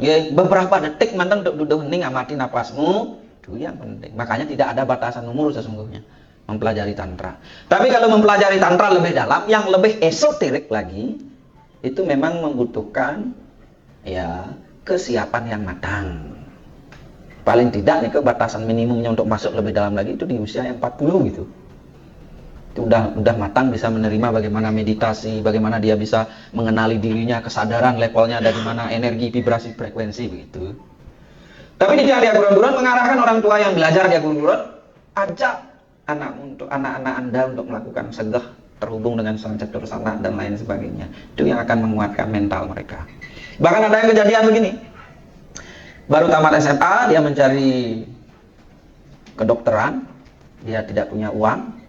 Ya, beberapa detik mantan untuk duduk hening amati napasmu. Itu yang penting. Makanya tidak ada batasan umur sesungguhnya mempelajari tantra. Tapi kalau mempelajari tantra lebih dalam, yang lebih esoterik lagi, itu memang membutuhkan ya kesiapan yang matang. Paling tidak nih ke batasan minimumnya untuk masuk lebih dalam lagi itu di usia yang 40 gitu. Itu udah matang, bisa menerima bagaimana meditasi, bagaimana dia bisa mengenali dirinya, kesadaran levelnya ada di mana, energi, vibrasi, frekuensi begitu. Tapi di dia Gurun mengarahkan orang tua yang belajar dia Gurun, ajak anak-anak Anda untuk melakukan segah terhubung dengan sang catur sana dan lain sebagainya. Itu yang akan menguatkan mental mereka. Bahkan ada yang kejadian begini. Baru tamat SMA, dia mencari kedokteran, dia tidak punya uang,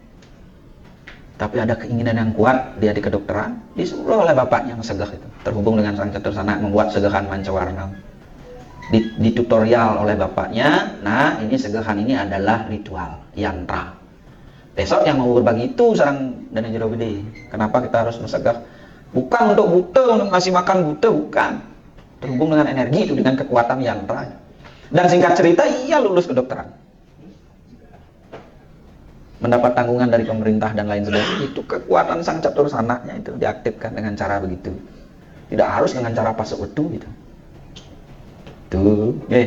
tapi ada keinginan yang kuat dia di kedokteran, disuruh oleh bapaknya segah itu, terhubung dengan sang catur sana, membuat segahan mancawarna. Di tutorial oleh bapaknya, nah ini segahan ini adalah ritual, yantra. Besok yang mau berbagi itu sarang Dana Jero Gede. Kenapa kita harus mesegah? Bukan untuk buta, untuk ngasih makan buta, bukan. Terhubung dengan energi itu, dengan kekuatan yantra. Dan singkat cerita, ia lulus kedokteran. Mendapat tanggungan dari pemerintah dan lain sebagainya. Itu kekuatan sang catur sananya itu diaktifkan dengan cara begitu. Tidak harus dengan cara pasuk wetu gitu. Tuh, oke.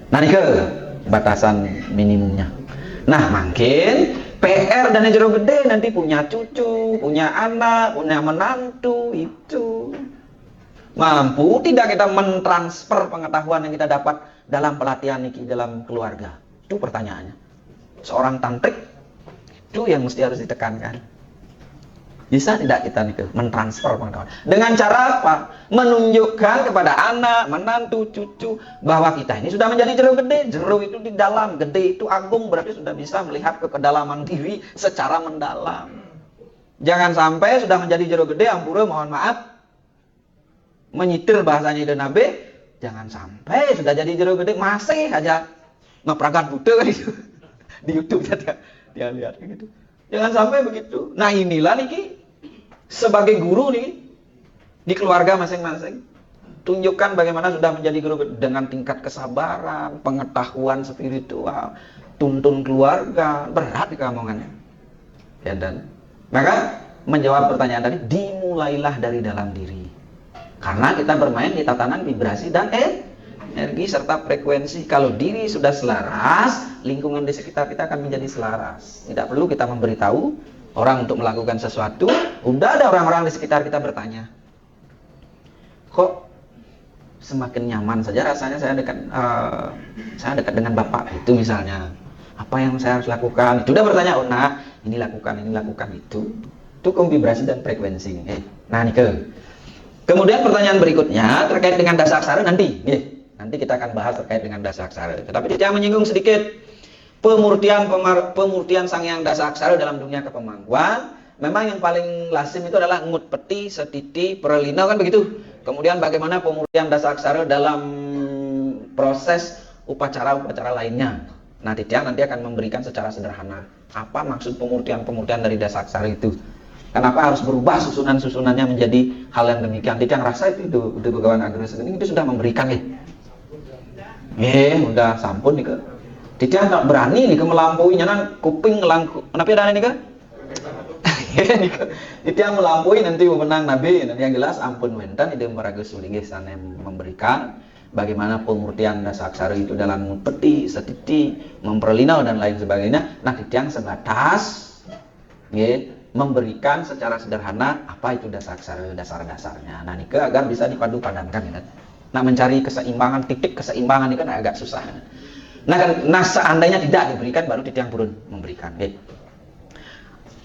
Nah, ini ke batasan minimumnya. Nah, makin PR dan Jero Gede nanti punya cucu, punya anak, punya menantu itu. Mampu tidak kita mentransfer pengetahuan yang kita dapat dalam pelatihan niki dalam keluarga? Itu pertanyaannya. Seorang tantrik itu yang mesti harus ditekankan. Bisa tidak kita nih mentransfer pengetahuan dengan cara apa? Menunjukkan kepada anak, menantu, cucu bahwa kita ini sudah menjadi jero gede. Jero itu di dalam, gede itu agung, berarti sudah bisa melihat ke kedalaman diri secara mendalam. Jangan sampai sudah menjadi jero gede, ampura mohon maaf, menyitir bahasanya Ide Nabe. Jangan sampai sudah jadi jero gede masih aja ngepragat buta gitu. Di YouTube dia lihat gitu. Jangan sampai begitu. Nah, inilah niki sebagai guru nih di keluarga masing-masing. Tunjukkan bagaimana sudah menjadi guru dengan tingkat kesabaran, pengetahuan spiritual, tuntun keluarga, berat di keomongannya. Ya, dan maka menjawab pertanyaan tadi, dimulailah dari dalam diri. Karena kita bermain di tatanan vibrasi dan energi serta frekuensi. Kalau diri sudah selaras, lingkungan di sekitar kita akan menjadi selaras. Tidak perlu kita memberitahu orang untuk melakukan sesuatu. Udah ada orang-orang di sekitar kita bertanya, kok semakin nyaman saja rasanya saya dekat dengan bapak itu misalnya. Apa yang saya harus lakukan? Itu udah bertanya, oh nah ini lakukan itu. Itu vibrasi dan frekuensi. Nah nih kemudian pertanyaan berikutnya terkait dengan dasaksara nanti. Nanti kita akan bahas terkait dengan dasaksara. Tetapi dia menyinggung sedikit pemurtian Sang Hyang Dasaksara dalam dunia kepemangkuan. Memang yang paling lazim itu adalah ngut peti, setiti, perelina kan begitu. Kemudian bagaimana pemurtian dasaksara dalam proses upacara-upacara lainnya. Nah, Titiang nanti akan memberikan secara sederhana apa maksud pemurtian dari dasaksara itu. Kenapa harus berubah susunan-susunannya menjadi hal yang demikian. Titiang rasa itu Begawan Ageng Segening itu sudah memberikan udah sampun nih ke. Titiang tak berani nih ke melampaui nyanan kuping ngelangku. Kenapa ada nih ke? Titiang melampaui nanti menang nabi. Nanti yang jelas ampun wentan ide meragus sulinggih sana memberikan bagaimana pemurtian dasaksara itu dalam peti, setiti, memperlinau dan lain sebagainya. Nah, Titiang sebatas memberikan secara sederhana apa itu dasaksara, dasar-dasarnya. Nah, nike agar bisa dipadu-padankan ya. Nah, mencari keseimbangan, titik keseimbangan ini kan agak susah. Nah, seandainya tidak diberikan baru Titiang purun memberikan.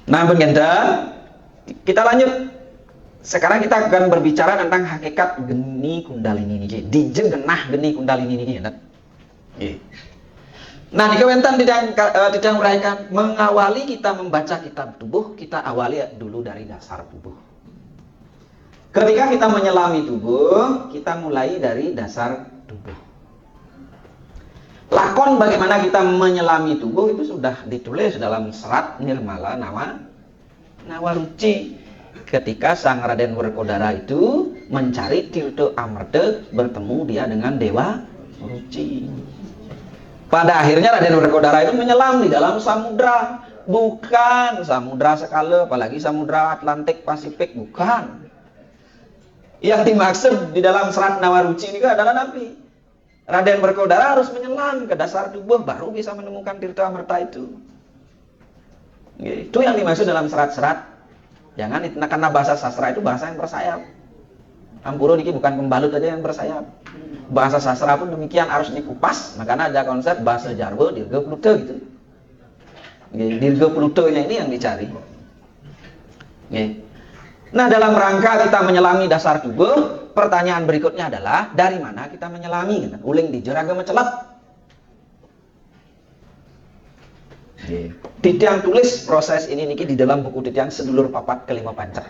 Nah, begenda kita lanjut. Sekarang kita akan berbicara tentang hakikat geni kundalini ini. Dijeng genah geni kundalini ini. Nah, di kewentan Titiang uraikan mengawali kita membaca kitab tubuh, kita awali dulu dari dasar tubuh. Ketika kita menyelami tubuh, kita mulai dari dasar tubuh. Lakon bagaimana kita menyelami tubuh itu sudah ditulis dalam serat Nirmala Nawaruci. Ketika Sang Raden Werkodara itu mencari Tirta Amerta, bertemu dia dengan Dewa Ruci. Pada akhirnya Raden Werkodara itu menyelam di dalam samudra. Bukan samudra sekala, apalagi samudra Atlantik, Pasifik, bukan. Yang dimaksud di dalam serat Nawaruci ini adalah Nabi. Raden Werkodara harus menyelam ke dasar tubuh baru bisa menemukan Tirta Amerta itu. Itu yang dimaksud dalam serat-serat. Jangan karena bahasa sastra itu bahasa yang bersayap. Ampuro niki bukan pembalut aja yang bersayap. Bahasa sastra pun demikian harus dikupas. Makanya ada konsep bahasa Jarwo dirga plute gitu. Dirga plutenya ini yang dicari. Nah, dalam rangka kita menyelami dasar tubuh, pertanyaan berikutnya adalah dari mana kita menyelami? Uling di jeraga mencelap. Titiang tulis proses ini niki di dalam buku Titiang Sedulur Papat Kelima Pancer.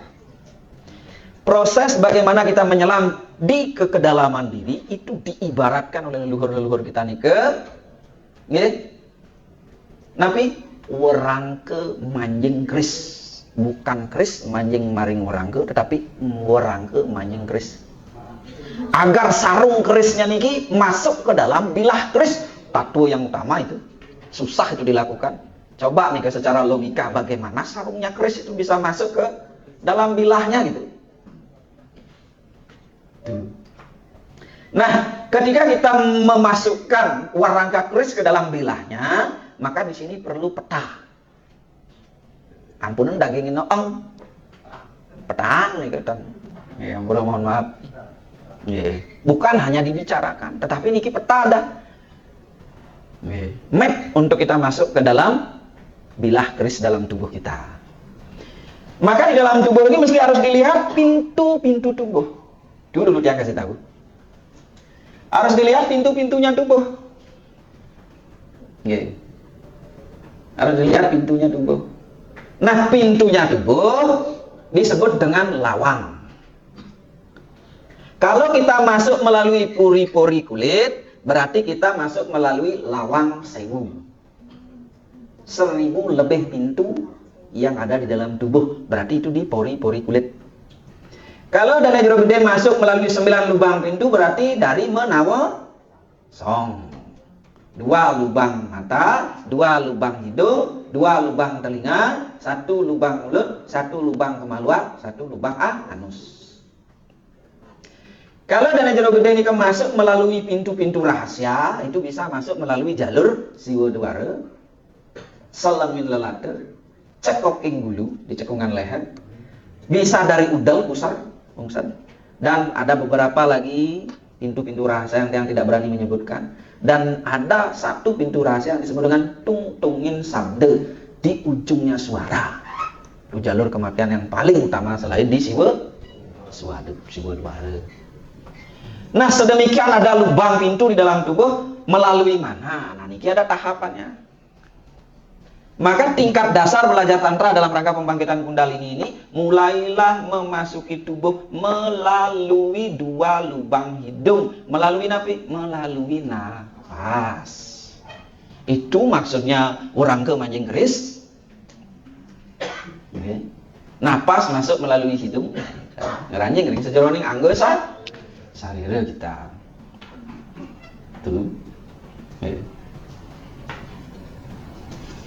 Proses bagaimana kita menyelam di kedalaman diri itu diibaratkan oleh leluhur-leluhur kita nike, napi werangke manjing kris, bukan kris manjing maring werangke, tetapi werangke manjing kris. Agar sarung kerisnya niki masuk ke dalam bilah keris, tato yang utama itu susah itu dilakukan. Coba nih secara logika bagaimana sarungnya keris itu bisa masuk ke dalam bilahnya gitu. Nah, ketika kita memasukkan warangka keris ke dalam bilahnya, maka di sini perlu peta. Ampunan daging noong, peta nih kata. Ya, mohon maaf. Bukan hanya dibicarakan, tetapi niki peta ada. Map untuk kita masuk ke dalam bilah keris dalam tubuh kita. Maka di dalam tubuh ini mesti harus dilihat pintu-pintu tubuh. Dulu dia kasih tahu. Harus dilihat pintu-pintunya tubuh. Harus dilihat pintunya tubuh. Nah, pintunya tubuh disebut dengan lawang. Kalau kita masuk melalui pori-pori kulit, berarti kita masuk melalui lawang 1000. 1000 lebih pintu yang ada di dalam tubuh, berarti itu di pori-pori kulit. Kalau dana jero gede masuk melalui 9 lubang pintu, berarti dari menawa song. 2 lubang mata, 2 lubang hidung, 2 lubang telinga, 1 lubang mulut, 1 lubang kemaluan, 1 lubang anus. Kalau dana jero gede ini masuk melalui pintu-pintu rahasia, itu bisa masuk melalui jalur siwa dwara, selamin lelate, cekoking bulu di cekungan leher, bisa dari udel pusar, dan ada beberapa lagi pintu-pintu rahasia yang tidak berani menyebutkan, dan ada satu pintu rahasia yang disebut dengan tungtungin sabde di ujungnya suara. Itu jalur kematian yang paling utama selain di siwa dwara. Nah, sedemikian ada lubang pintu di dalam tubuh, melalui mana? Nah, niki ada tahapannya. Maka tingkat dasar belajar tantra dalam rangka pembangkitan kundalini ini mulailah memasuki tubuh melalui 2 lubang hidung. Melalui napi? Melalui nafas. Itu maksudnya orang ke manjing keris. Nafas masuk melalui hidung. Ngeranjing ring sejeroning anggo sarira kita. Tuh.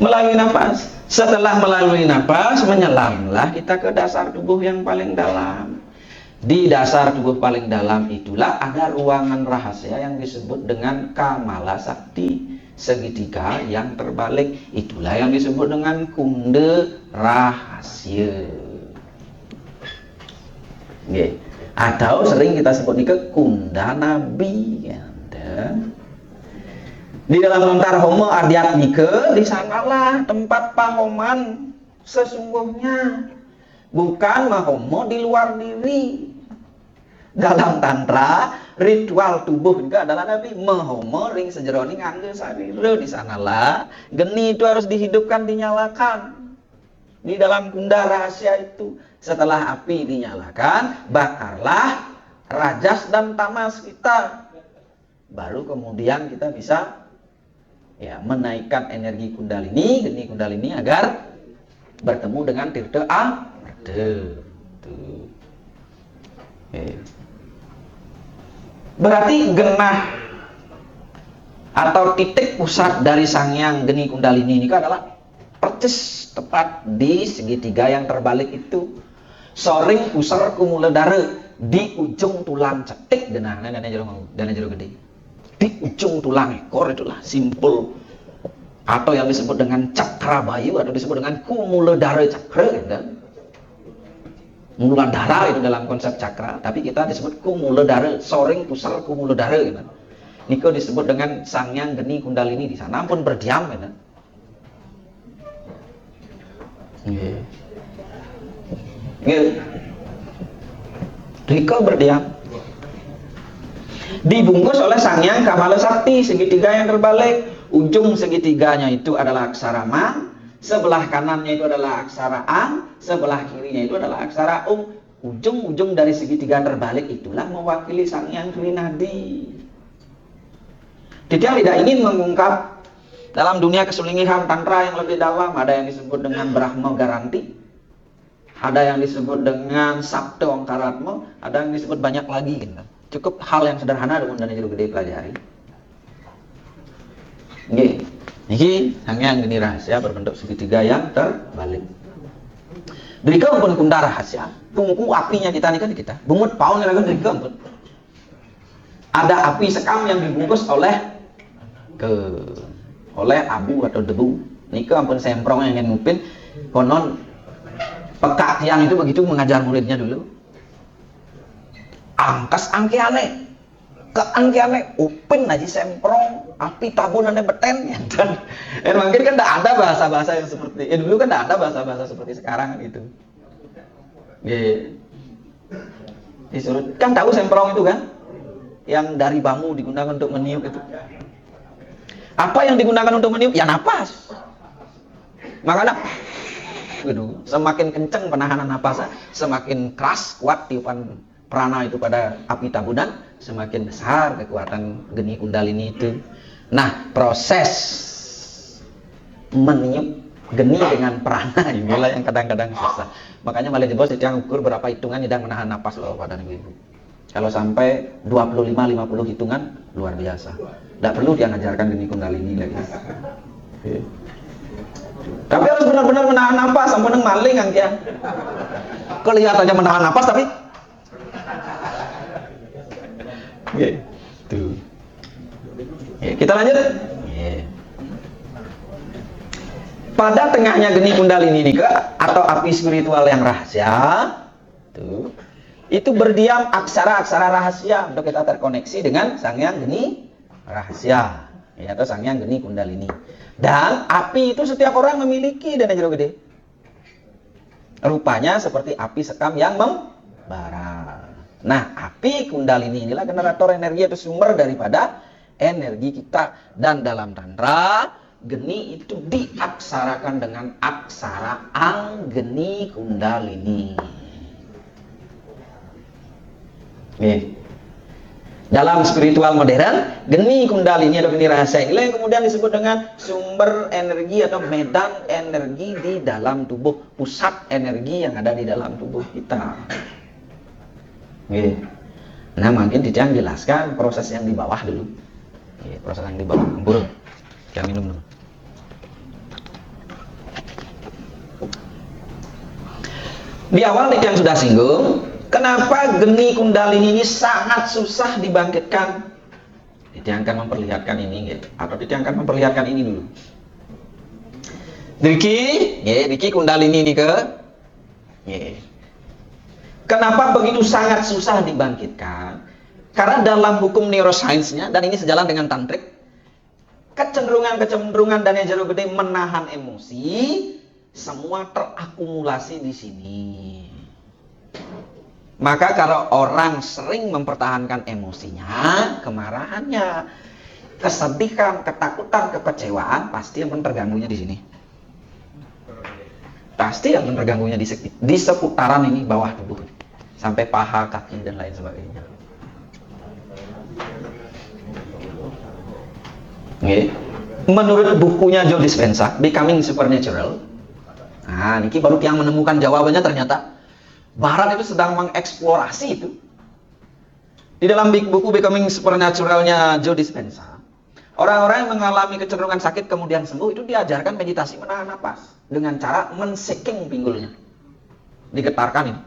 Melalui nafas. Setelah melalui nafas, menyelamlah kita ke dasar tubuh yang paling dalam. Di dasar tubuh paling dalam itulah ada ruangan rahasia yang disebut dengan Kamala Sakti, segitiga yang terbalik. Itulah yang disebut dengan kunde rahasia. Atau sering kita sebut ini ke kunda nabi. Di dalam lontar homo ardiat nike, di sanalah tempat pahoman sesungguhnya, bukan mahomo di luar diri. Dalam tantra, ritual tubuh juga adalah nabi mahomo ring sejeroning angge sarira. Di sanalah geni itu harus dihidupkan, dinyalakan. Di dalam kunda rahasia itu, setelah api dinyalakan, bakarlah rajas dan tamas kita. Baru kemudian kita bisa menaikkan energi kundalini, geni kundalini agar bertemu dengan tirta arde. Berarti genah atau titik pusat dari sangyang geni kundalini ini adalah percis tepat di segitiga yang terbalik itu. Soring pusar kumuladara di ujung tulang cetik dana jero gede. Di ujung tulang ekor itulah simpul atau yang disebut dengan cap Cakrabayu atau disebut dengan Kumuladhara Cakra gitu. Muladhara itu dalam konsep cakra, tapi kita disebut Kumuladhara, soring pusar Kumuladhara gitu. Niko disebut dengan Sangyang Geni Kundalini di sana pun berdiam gitu. Niko berdiam. Dibungkus oleh Sangyang Kamala Sakti, segitiga yang terbalik. Ujung segitiganya itu adalah aksara Ma, sebelah kanannya itu adalah aksara Ang, sebelah kirinya itu adalah aksara Um. Ujung-ujung dari segitiga terbalik itulah mewakili Sangyang Trinadi. Dia tidak ingin mengungkap dalam dunia kesulingihan tantra yang lebih dalam. Ada yang disebut dengan Brahma Garanti, ada yang disebut dengan Sabto Angkaratma, ada yang disebut banyak lagi gitu. Cukup hal yang sederhana dengan Dana Jero Gede pelajari. Ini Sangyang Geni Rahasia berbentuk segitiga yang terbalik. Drika pun Kunda Rahasia, tungku apinya kita nih kita. Bungut paun yang lagi drika pun. Ada api sekam yang dibungkus oleh abu atau debu. Nika ampun semprong yang ingin ngupin. Konon pekak tiang itu begitu mengajar muridnya dulu. Angkas angkiane, ke angkiane, upin aja semprong, api tabun ane beten. Dan mungkin kan tidak ada bahasa-bahasa yang seperti, dulu kan tidak ada bahasa-bahasa seperti sekarang gitu. Disuruh, kan tahu semprong itu kan, yang dari bambu digunakan untuk meniup itu. Apa yang digunakan untuk meniup? Ya napas. Makanya, semakin kencang penahanan napasnya, semakin keras, kuat tiupan prana itu pada api tabunan, semakin besar kekuatan geni kundalini itu. Nah, proses meniup geni dengan prana inilah yang kadang-kadang susah. Makanya malah jebol setiap ukur berapa hitungan dan menahan napas loh pada ibu. Kalau sampai 25-50 hitungan luar biasa. Tidak perlu dia ngajarkan geni kundalini lagi. Tapi harus benar-benar menahan napas, sampai neng maling kan dia. Kelihatannya menahan napas tapi gitu. Kita lanjut. Pada tengahnya geni kundalini nika atau api spiritual yang rahasia, itu berdiam aksara-aksara rahasia untuk kita terkoneksi dengan Sangyang Geni Rahasia, atau Sangyang Geni Kundalini. Dan api itu setiap orang memiliki Dana Jero Gede. Rupanya seperti api sekam yang membara. Nah, api kundalini inilah generator energi atau sumber daripada energi kita. Dan dalam tantra, geni itu diaksarakan dengan aksara Ang Geni Kundalini. Dalam spiritual modern, geni kundalini atau geni rahasia inilah yang kemudian disebut dengan sumber energi atau medan energi di dalam tubuh, pusat energi yang ada di dalam tubuh kita. Nah, mungkin Dicang jelaskan proses yang di bawah dulu. Proses yang di bawah, burung. Jangan minum dulu. Di awal Dicang sudah singgung, kenapa geni kundalini ini sangat susah dibangkitkan. Dicang akan memperlihatkan ini, atau Dicang akan memperlihatkan ini dulu. Diki kundalini ini ke. Kenapa begitu sangat susah dibangkitkan? Karena dalam hukum neuroscience-nya, dan ini sejalan dengan tantrik, kecenderungan Dana Jero Gede menahan emosi, semua terakumulasi di sini. Maka kalau orang sering mempertahankan emosinya, kemarahannya, kesedihan, ketakutan, kekecewaan, pasti yang terganggunya di sini. Pasti yang terganggunya di seputaran ini bawah tubuh, sampai paha, kaki dan lain sebagainya. Menurut bukunya Joe Dispenza, Becoming Supernatural, nah ini baru yang menemukan jawabannya. Ternyata Barat itu sedang mengeksplorasi itu. Di dalam buku Becoming Supernaturalnya Joe Dispenza, orang-orang yang mengalami kecenderungan sakit kemudian sembuh itu diajarkan meditasi menahan napas dengan cara men-shaking pinggulnya, digetarkan ini.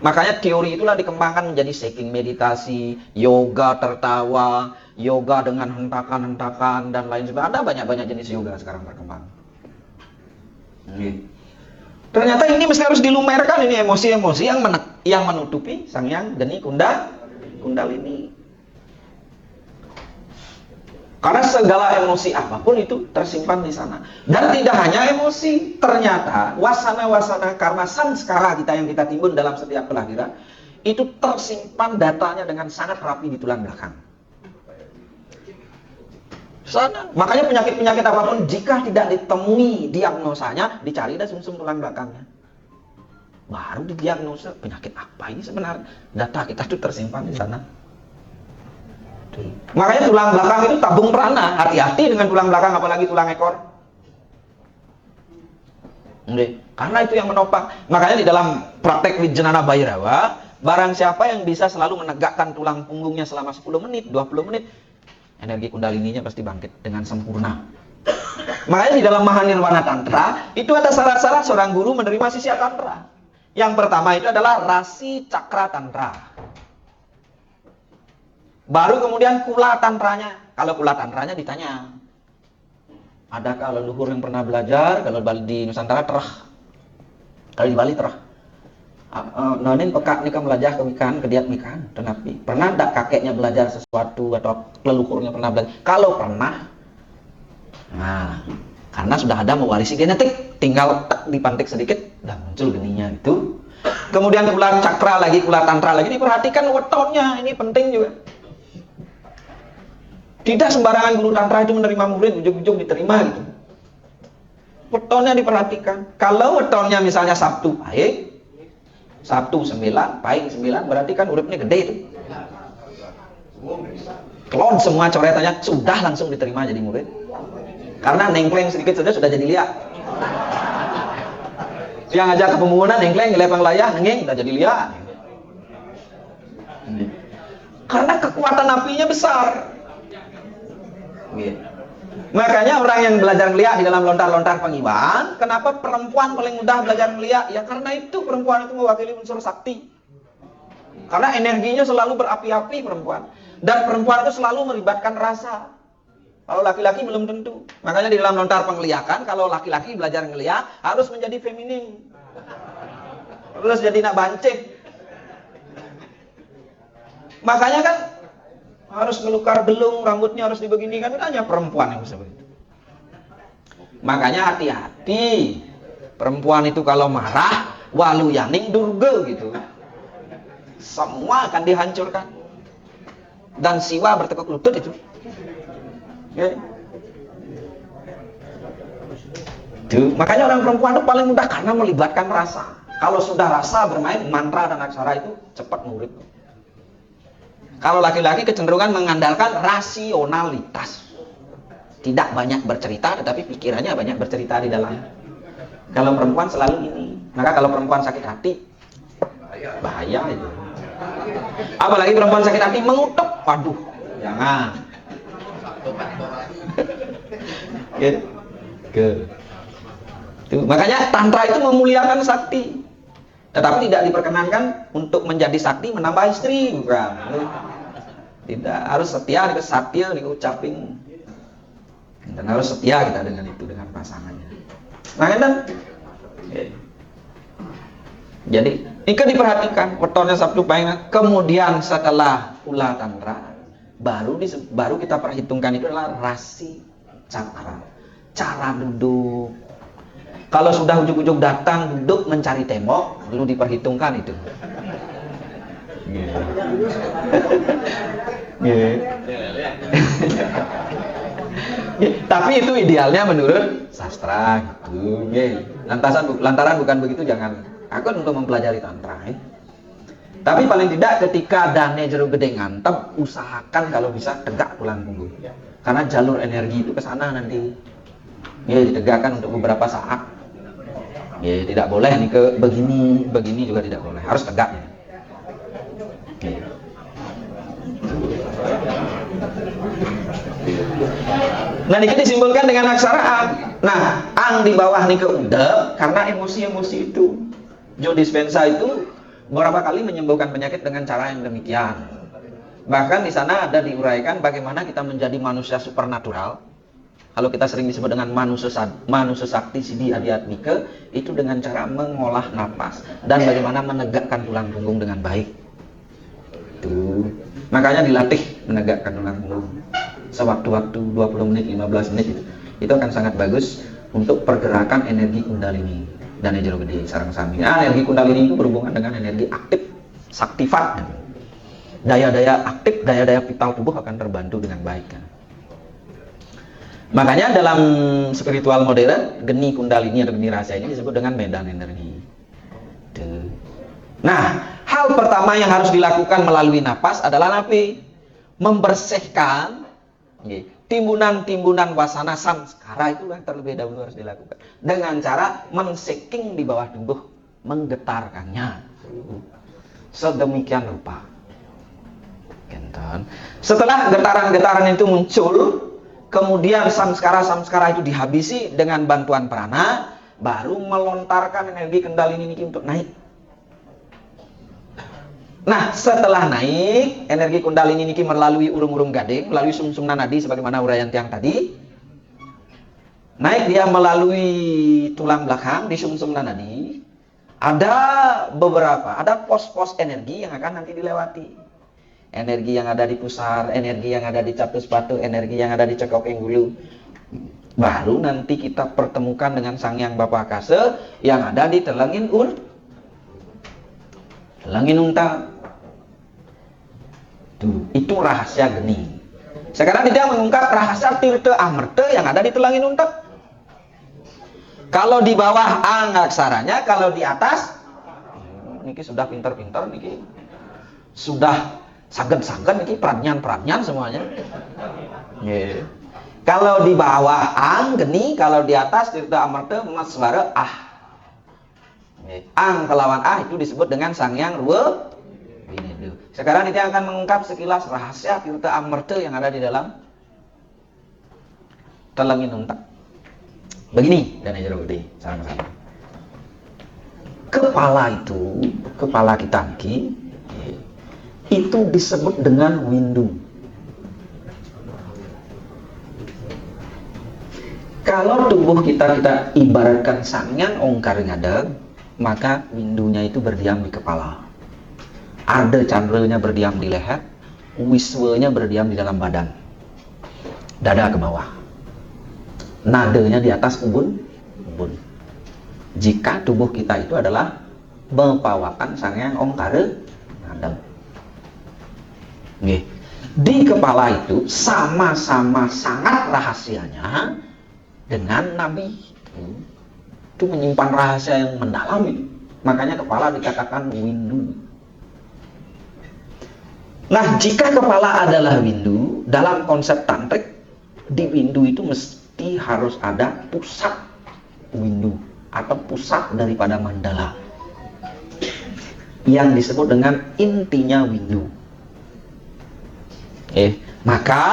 Makanya teori itulah dikembangkan menjadi shaking meditasi, yoga tertawa, yoga dengan hentakan-hentakan dan lain sebagainya. Ada banyak-banyak jenis yoga sekarang berkembang. Ternyata ini mesti harus dilumerkan, ini emosi-emosi yang menutupi sang yang geni kundalini. Karena segala emosi apapun itu tersimpan di sana. Dan tidak hanya emosi, ternyata wasana-wasana karma samskara kita yang kita timbun dalam setiap kelahiran itu tersimpan datanya dengan sangat rapi di tulang belakang. Sana. Makanya penyakit-penyakit apapun jika tidak ditemui diagnosanya, dicari dari sumsum tulang belakangnya. Baru didiagnosa penyakit apa ini sebenarnya. Data kita itu tersimpan di sana. Makanya tulang belakang itu tabung prana. Hati-hati dengan tulang belakang, apalagi tulang ekor. Karena itu yang menopang. Makanya di dalam praktek Wijnana Bhairava, barang siapa yang bisa selalu menegakkan tulang punggungnya selama 10 menit, 20 menit, energi kundalininya pasti bangkit dengan sempurna. Makanya di dalam Mahanirwana Tantra, itu ada syarat-syarat seorang guru menerima sisya Tantra. Yang pertama itu adalah rasi cakra Tantra. Baru kemudian kula tantranya. Kalau kula tantranya ditanya, adakah leluhur yang pernah belajar? Kalau di Nusantara terah. Kalau di Bali terah. Nonin pekak nikah belajar kemikan, kediat mikan. Tetapi pernah tak kakeknya belajar sesuatu atau leluhurnya pernah belajar? Kalau pernah, nah, karena sudah ada mewarisi genetik, tinggal dipantik sedikit, dan muncul geninya itu. Kemudian kula cakra lagi, kula tantra lagi, diperhatikan wetonnya, ini penting juga. Tidak sembarangan guru tantra itu menerima murid, ujung-ujung diterima gitu. Wetonnya diperhatikan. Kalau wetonnya misalnya Sabtu baik, Sabtu 9, Pahing 9, berarti kan uripnya gede itu. Klon semua coretannya sudah langsung diterima jadi murid. Karena nengkleng sedikit saja sudah jadi liak. Yang ngajak ke pemumunan nengkleng, lepang layah, nengeng, sudah jadi liak. Karena kekuatan apinya besar. Gitu. Makanya orang yang belajar ngeliat di dalam lontar-lontar pengibahan, kenapa perempuan paling mudah belajar ngeliat? Ya karena itu perempuan itu mewakili unsur sakti. Karena energinya selalu berapi-api perempuan. Dan perempuan itu selalu melibatkan rasa. Kalau laki-laki belum tentu. Makanya di dalam lontar penglihakan, kalau laki-laki belajar ngeliat, harus menjadi feminim. Harus jadi nak bancik. Makanya kan harus ngelukar belung, rambutnya harus dibeginikan, itu hanya perempuan yang bisa begitu. Makanya hati-hati. Perempuan itu kalau marah, walu yaning durga gitu. Semua akan dihancurkan. Dan siwa bertekuk lutut itu. Okay. Tuh, makanya orang perempuan itu paling mudah karena melibatkan rasa. Kalau sudah rasa bermain mantra dan aksara itu cepat murid. Kalau laki-laki kecenderungan mengandalkan rasionalitas. Tidak banyak bercerita, tetapi pikirannya banyak bercerita di dalam. Kalau perempuan selalu ini. Maka kalau perempuan sakit hati, bahaya itu. Apalagi perempuan sakit hati mengutuk. Waduh, jangan. Tuh, makanya tantra itu memuliakan sakti. Tetapi tidak diperkenankan untuk menjadi sakti menambah istri, bukan. Tidak, harus setia, satya diucapin. Dan harus setia kita dengan itu, dengan pasangannya. Nah, kan? Jadi, ini diperhatikan, wetonnya Sabtu Pahing. Kemudian setelah kula tantra, baru kita perhitungkan itu adalah rasi cakra. Cara duduk. Kalau sudah ujuk-ujuk datang duduk mencari tembok, dulu diperhitungkan itu. Tapi itu idealnya menurut sastra gitu. Lantaran bukan begitu jangan takut untuk mempelajari tantra. Tapi paling tidak ketika dane jero gede ngantep, usahakan kalau bisa tegak tulang punggung. Karena jalur energi itu ke sana nanti. Ditegakkan untuk beberapa saat. Tidak boleh nih ke begini juga tidak boleh. Harus tegak ya. Nah, ini disimbolkan dengan aksara ang. Nah, ang di bawah nih ke udap karena emosi-emosi itu. Joe Dispenza itu beberapa kali menyembuhkan penyakit dengan cara yang demikian. Bahkan di sana ada diuraikan bagaimana kita menjadi manusia supernatural Kalau kita sering disebut dengan manusia sakti siddhi adiatmika, itu dengan cara mengolah napas dan bagaimana menegakkan tulang punggung dengan baik. Tuh. Makanya dilatih menegakkan tulang punggung. Sewaktu-waktu 20 menit, 15 menit itu akan sangat bagus untuk pergerakan energi kundalini dan Jero Gede sarang sami. Energi kundalini itu berhubungan dengan energi aktif, saktifat. Daya-daya aktif, daya-daya vital tubuh akan terbantu dengan baik. Makanya dalam spiritual modern, geni kundalini atau geni rahasia ini disebut dengan medan energi. Tuh. Nah, hal pertama yang harus dilakukan melalui napas adalah apa? Membersihkan timbunan-timbunan wasana samskara itu yang terlebih dahulu harus dilakukan. Dengan cara menseking di bawah tubuh, menggetarkannya. Sedemikian rupa. Setelah getaran-getaran itu muncul, kemudian samskara-samskara itu dihabisi dengan bantuan prana, baru melontarkan energi kendali ini untuk naik. Nah, setelah naik, energi kundalini ini melalui urung-urung gading, melalui sumsumna nadi sebagaimana uraian tiang tadi. Naik dia melalui tulang belakang di sumsumna nadi. Ada pos-pos energi yang akan nanti dilewati. Energi yang ada di pusar, energi yang ada di capus batu, energi yang ada di cekok enggulu. Baru nanti kita pertemukan dengan Sang Hyang Bapa Akasa yang ada di telengin unta. Tuh, itu rahasia geni. Sekarang tidak mengungkap rahasia tirta amerta yang ada di telengin unta. Kalau di bawah aksaranya, kalau di atas, niki sudah pintar-pintar, niki sudah sagen-sagen, niki pranyan semuanya. Yeah. Kalau di bawah ang geni, kalau di atas tirta amerta maswara ah. Yeah. Ang kelawan ah itu disebut dengan Sang Hyang Ruwa Winedu. Sekarang kita akan mengungkap sekilas rahasia tirta amerta yang ada di dalam telengin unta. Begini dan Jero Gede sama-sama. Kepala kita itu disebut dengan windu. Kalau tubuh kita ibaratkan sangyan ongkar ngadeg, maka windunya itu berdiam di kepala. Arda candranya berdiam di leher, wiswanya berdiam di dalam badan. Dada ke bawah. Nadanya di atas ubun. Jika tubuh kita itu adalah mempawakan sangyan ongkar ngadeg. Di kepala itu sama-sama sangat rahasianya dengan Nabi. Itu menyimpan rahasia yang mendalam itu. Makanya kepala dikatakan windu. Nah, jika kepala adalah windu, dalam konsep tantrik, di windu itu mesti harus ada pusat windu atau pusat daripada mandala yang disebut dengan intinya windu. Maka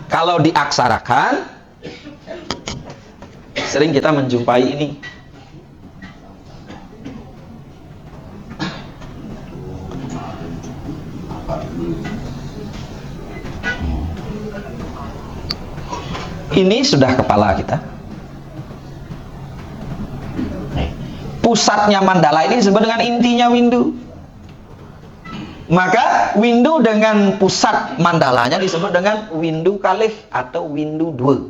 kalau diaksarakan, sering kita menjumpai ini. Ini sudah kepala kita. Pusatnya mandala ini disebut dengan intinya windu. Maka windu dengan pusat mandalanya disebut dengan windu kalih atau windu dua.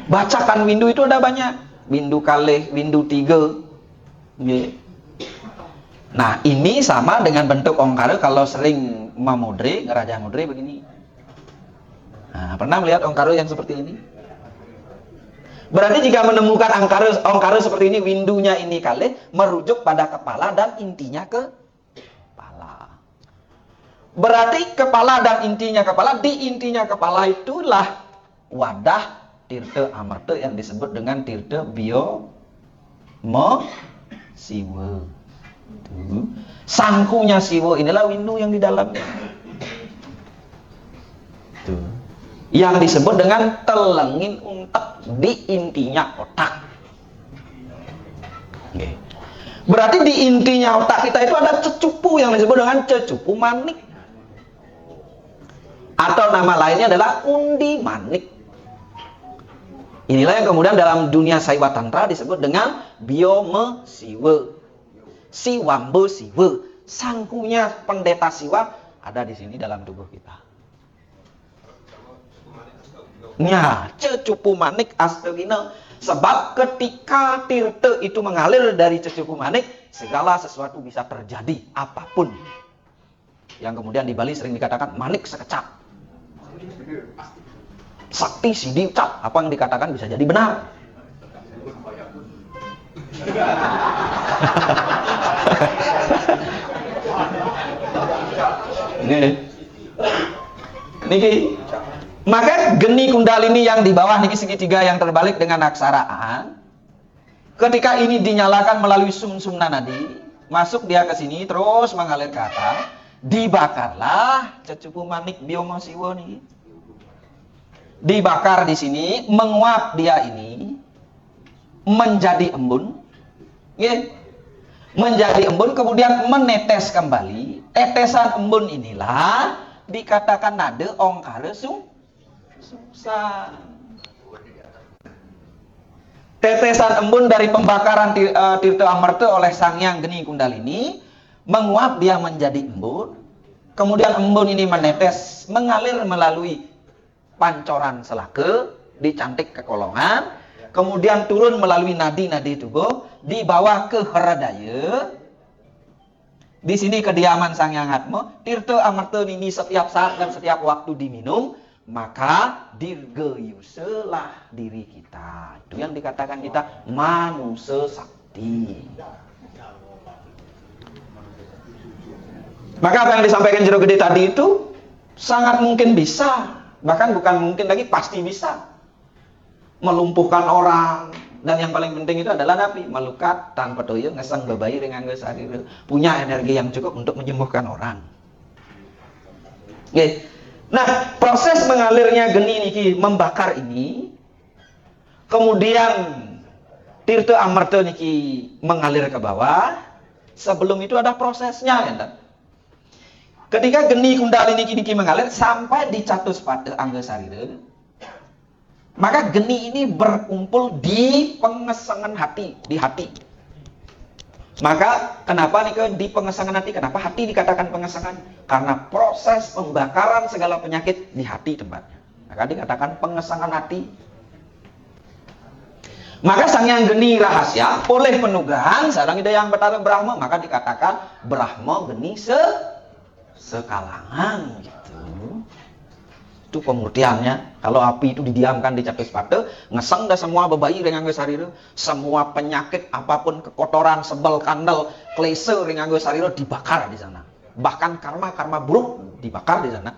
Bacakan windu itu ada banyak. Windu kalih, windu tiga. Nah, ini sama dengan bentuk ongkara kalau sering memudre, ngeraja mudre begini. Nah, pernah melihat ongkara yang seperti ini? Berarti jika menemukan ongkara seperti ini, windunya ini kalih, merujuk pada kepala dan intinya ke kepala. Berarti kepala dan intinya kepala, di intinya kepala itulah wadah tirta amerta yang disebut dengan tirta bio mo siwa. Sangkunya siwa inilah windu yang di dalamnya. Tuh. Yang disebut dengan telengin untek di intinya otak. Berarti di intinya otak kita itu ada cecupu yang disebut dengan cecupu manik. Atau nama lainnya adalah undi manik. Inilah yang kemudian dalam dunia Saiwa Tantra disebut dengan Biome Siwa. Siwambe Siwa. Sangkunya pendeta Siwa ada di sini dalam tubuh kita. Ya, cecupu manik astagina. Sebab ketika tirta itu mengalir dari cecupu manik, segala sesuatu bisa terjadi, apapun. Yang kemudian di Bali sering dikatakan manik sekecap. Sakti sidi ucap, apa yang dikatakan bisa jadi benar. Niki. Maka geni kundalini yang di bawah niki segitiga yang terbalik dengan aksaraan. Ketika ini dinyalakan melalui sumsumna nadi, masuk dia ke sini terus mengalir ke atas, dibakarlah cecupu manik bioma siwa nih. Dibakar di sini, menguap dia ini menjadi embun. Menjadi embun kemudian menetes kembali. Tetesan embun inilah dikatakan nade ongkara sungsang. Tetesan embun dari pembakaran Tirta Amarta oleh Sang Hyang Geni Kundalini menguap dia menjadi embun. Kemudian embun ini menetes, mengalir melalui pancoran selaka, dicantik ke kolongan, kemudian turun melalui nadi-nadi tubuh, dibawa ke Haradaya. Di sini kediaman Sang Hyang Atma. Tirta Amarta ini setiap saat dan setiap waktu diminum, maka dirgayuselah diri kita. Itu yang dikatakan kita manusia sakti. Maka apa yang disampaikan Jero Gede tadi itu sangat mungkin bisa, bahkan bukan mungkin lagi, pasti bisa melumpuhkan orang. Dan yang paling penting itu adalah napi melukat tanpa toyo ngeseng bebayi dengan sarira, punya energi yang cukup untuk menyembuhkan orang. Oke. Nah, proses mengalirnya geni niki membakar ini, kemudian Tirta Amarta niki mengalir ke bawah. Sebelum itu ada prosesnya, ya. Ketika geni kundalini niki mengalir sampai di Catuspada Angga Sarira, maka geni ini berkumpul di pengesangan hati, di hati. Maka kenapa nih di pengesangan hati? Kenapa hati dikatakan pengesangan? Karena proses pembakaran segala penyakit di hati tempatnya. Maka dikatakan pengesangan hati. Maka Sang Hyang Geni rahasia oleh penugahan sarang ida yang betara Brahma, maka dikatakan Brahma Geni sekalangan gitu. Itu pemurtiannya. Kalau api itu didiamkan di Catuspada, ngeseng dah semua bebayi dengan sarira, semua penyakit apapun, kekotoran, sebel, kandel, klese dengan sarira dibakar di sana. Bahkan karma buruk dibakar di sana.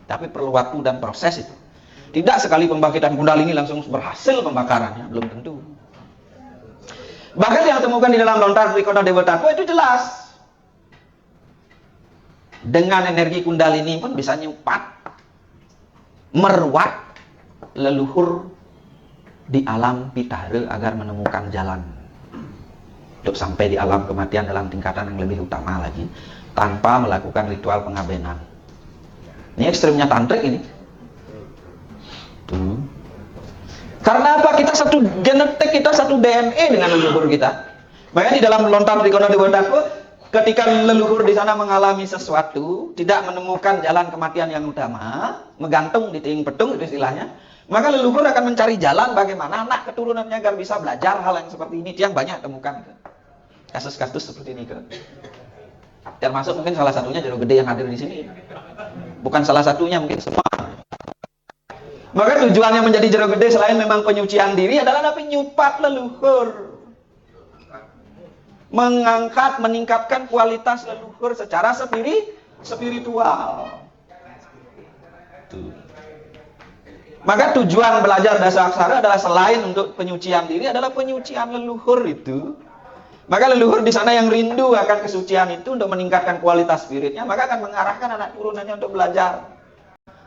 Tapi perlu waktu dan proses itu. Tidak sekali pembangkitan kundalini langsung berhasil pembakarannya, belum tentu. Bahkan yang temukan di dalam lontar Trikona Dewa Tattva itu jelas. Dengan energi kundalini pun bisa nyupat, meruat leluhur di alam pitara agar menemukan jalan untuk sampai di alam kematian dalam tingkatan yang lebih utama lagi, tanpa melakukan ritual pengabenan. Ini ekstrimnya tantrik ini. Tuh. Karena apa? Kita satu genetik, kita satu DNA dengan leluhur kita. Makanya di dalam lontar Trikona Dewa Tattva, ketika leluhur di sana mengalami sesuatu, tidak menemukan jalan kematian yang utama, menggantung di tiing petung itu istilahnya, maka leluhur akan mencari jalan bagaimana anak keturunannya agar bisa belajar hal yang seperti ini. Yang banyak temukan kasus-kasus seperti ini ke. Termasuk mungkin salah satunya Jero Gede yang hadir di sini. Bukan salah satunya, mungkin semua. Maka tujuannya menjadi Jero Gede selain memang penyucian diri adalah tapi nyupat leluhur. Mengangkat, meningkatkan kualitas leluhur secara spiritual. Tuh. Maka tujuan belajar dasa aksara adalah selain untuk penyucian diri adalah penyucian leluhur itu. Maka leluhur di sana yang rindu akan kesucian itu untuk meningkatkan kualitas spiritnya, maka akan mengarahkan anak turunannya untuk belajar.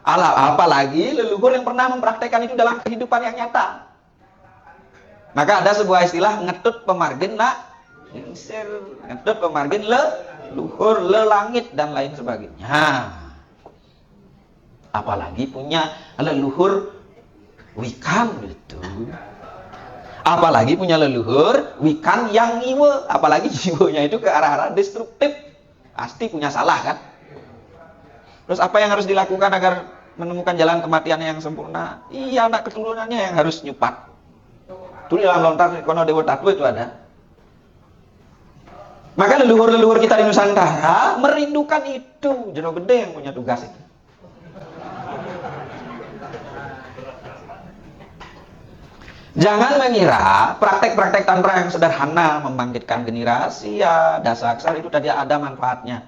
Apalagi leluhur yang pernah mempraktekkan itu dalam kehidupan yang nyata. Maka ada sebuah istilah ngetut pemargin nak ngetut pemargin leluhur, le langit dan lain sebagainya. Apalagi punya leluhur wikan gitu. Apalagi punya leluhur wikan yang ngiwe. Apalagi jiwanya itu ke arah-arah destruktif. Pasti punya salah kan? Terus apa yang harus dilakukan agar menemukan jalan kematian yang sempurna? Iya, anak keturunannya yang harus nyupat. Itu di dalam lontar kono dewa tatu itu ada. Maka leluhur-leluhur kita di Nusantara merindukan itu. Jero gede yang punya tugas itu. Jangan mengira praktek-praktek tantra yang sederhana membangkitkan geni rahasia, dasa aksara itu tadi ada manfaatnya.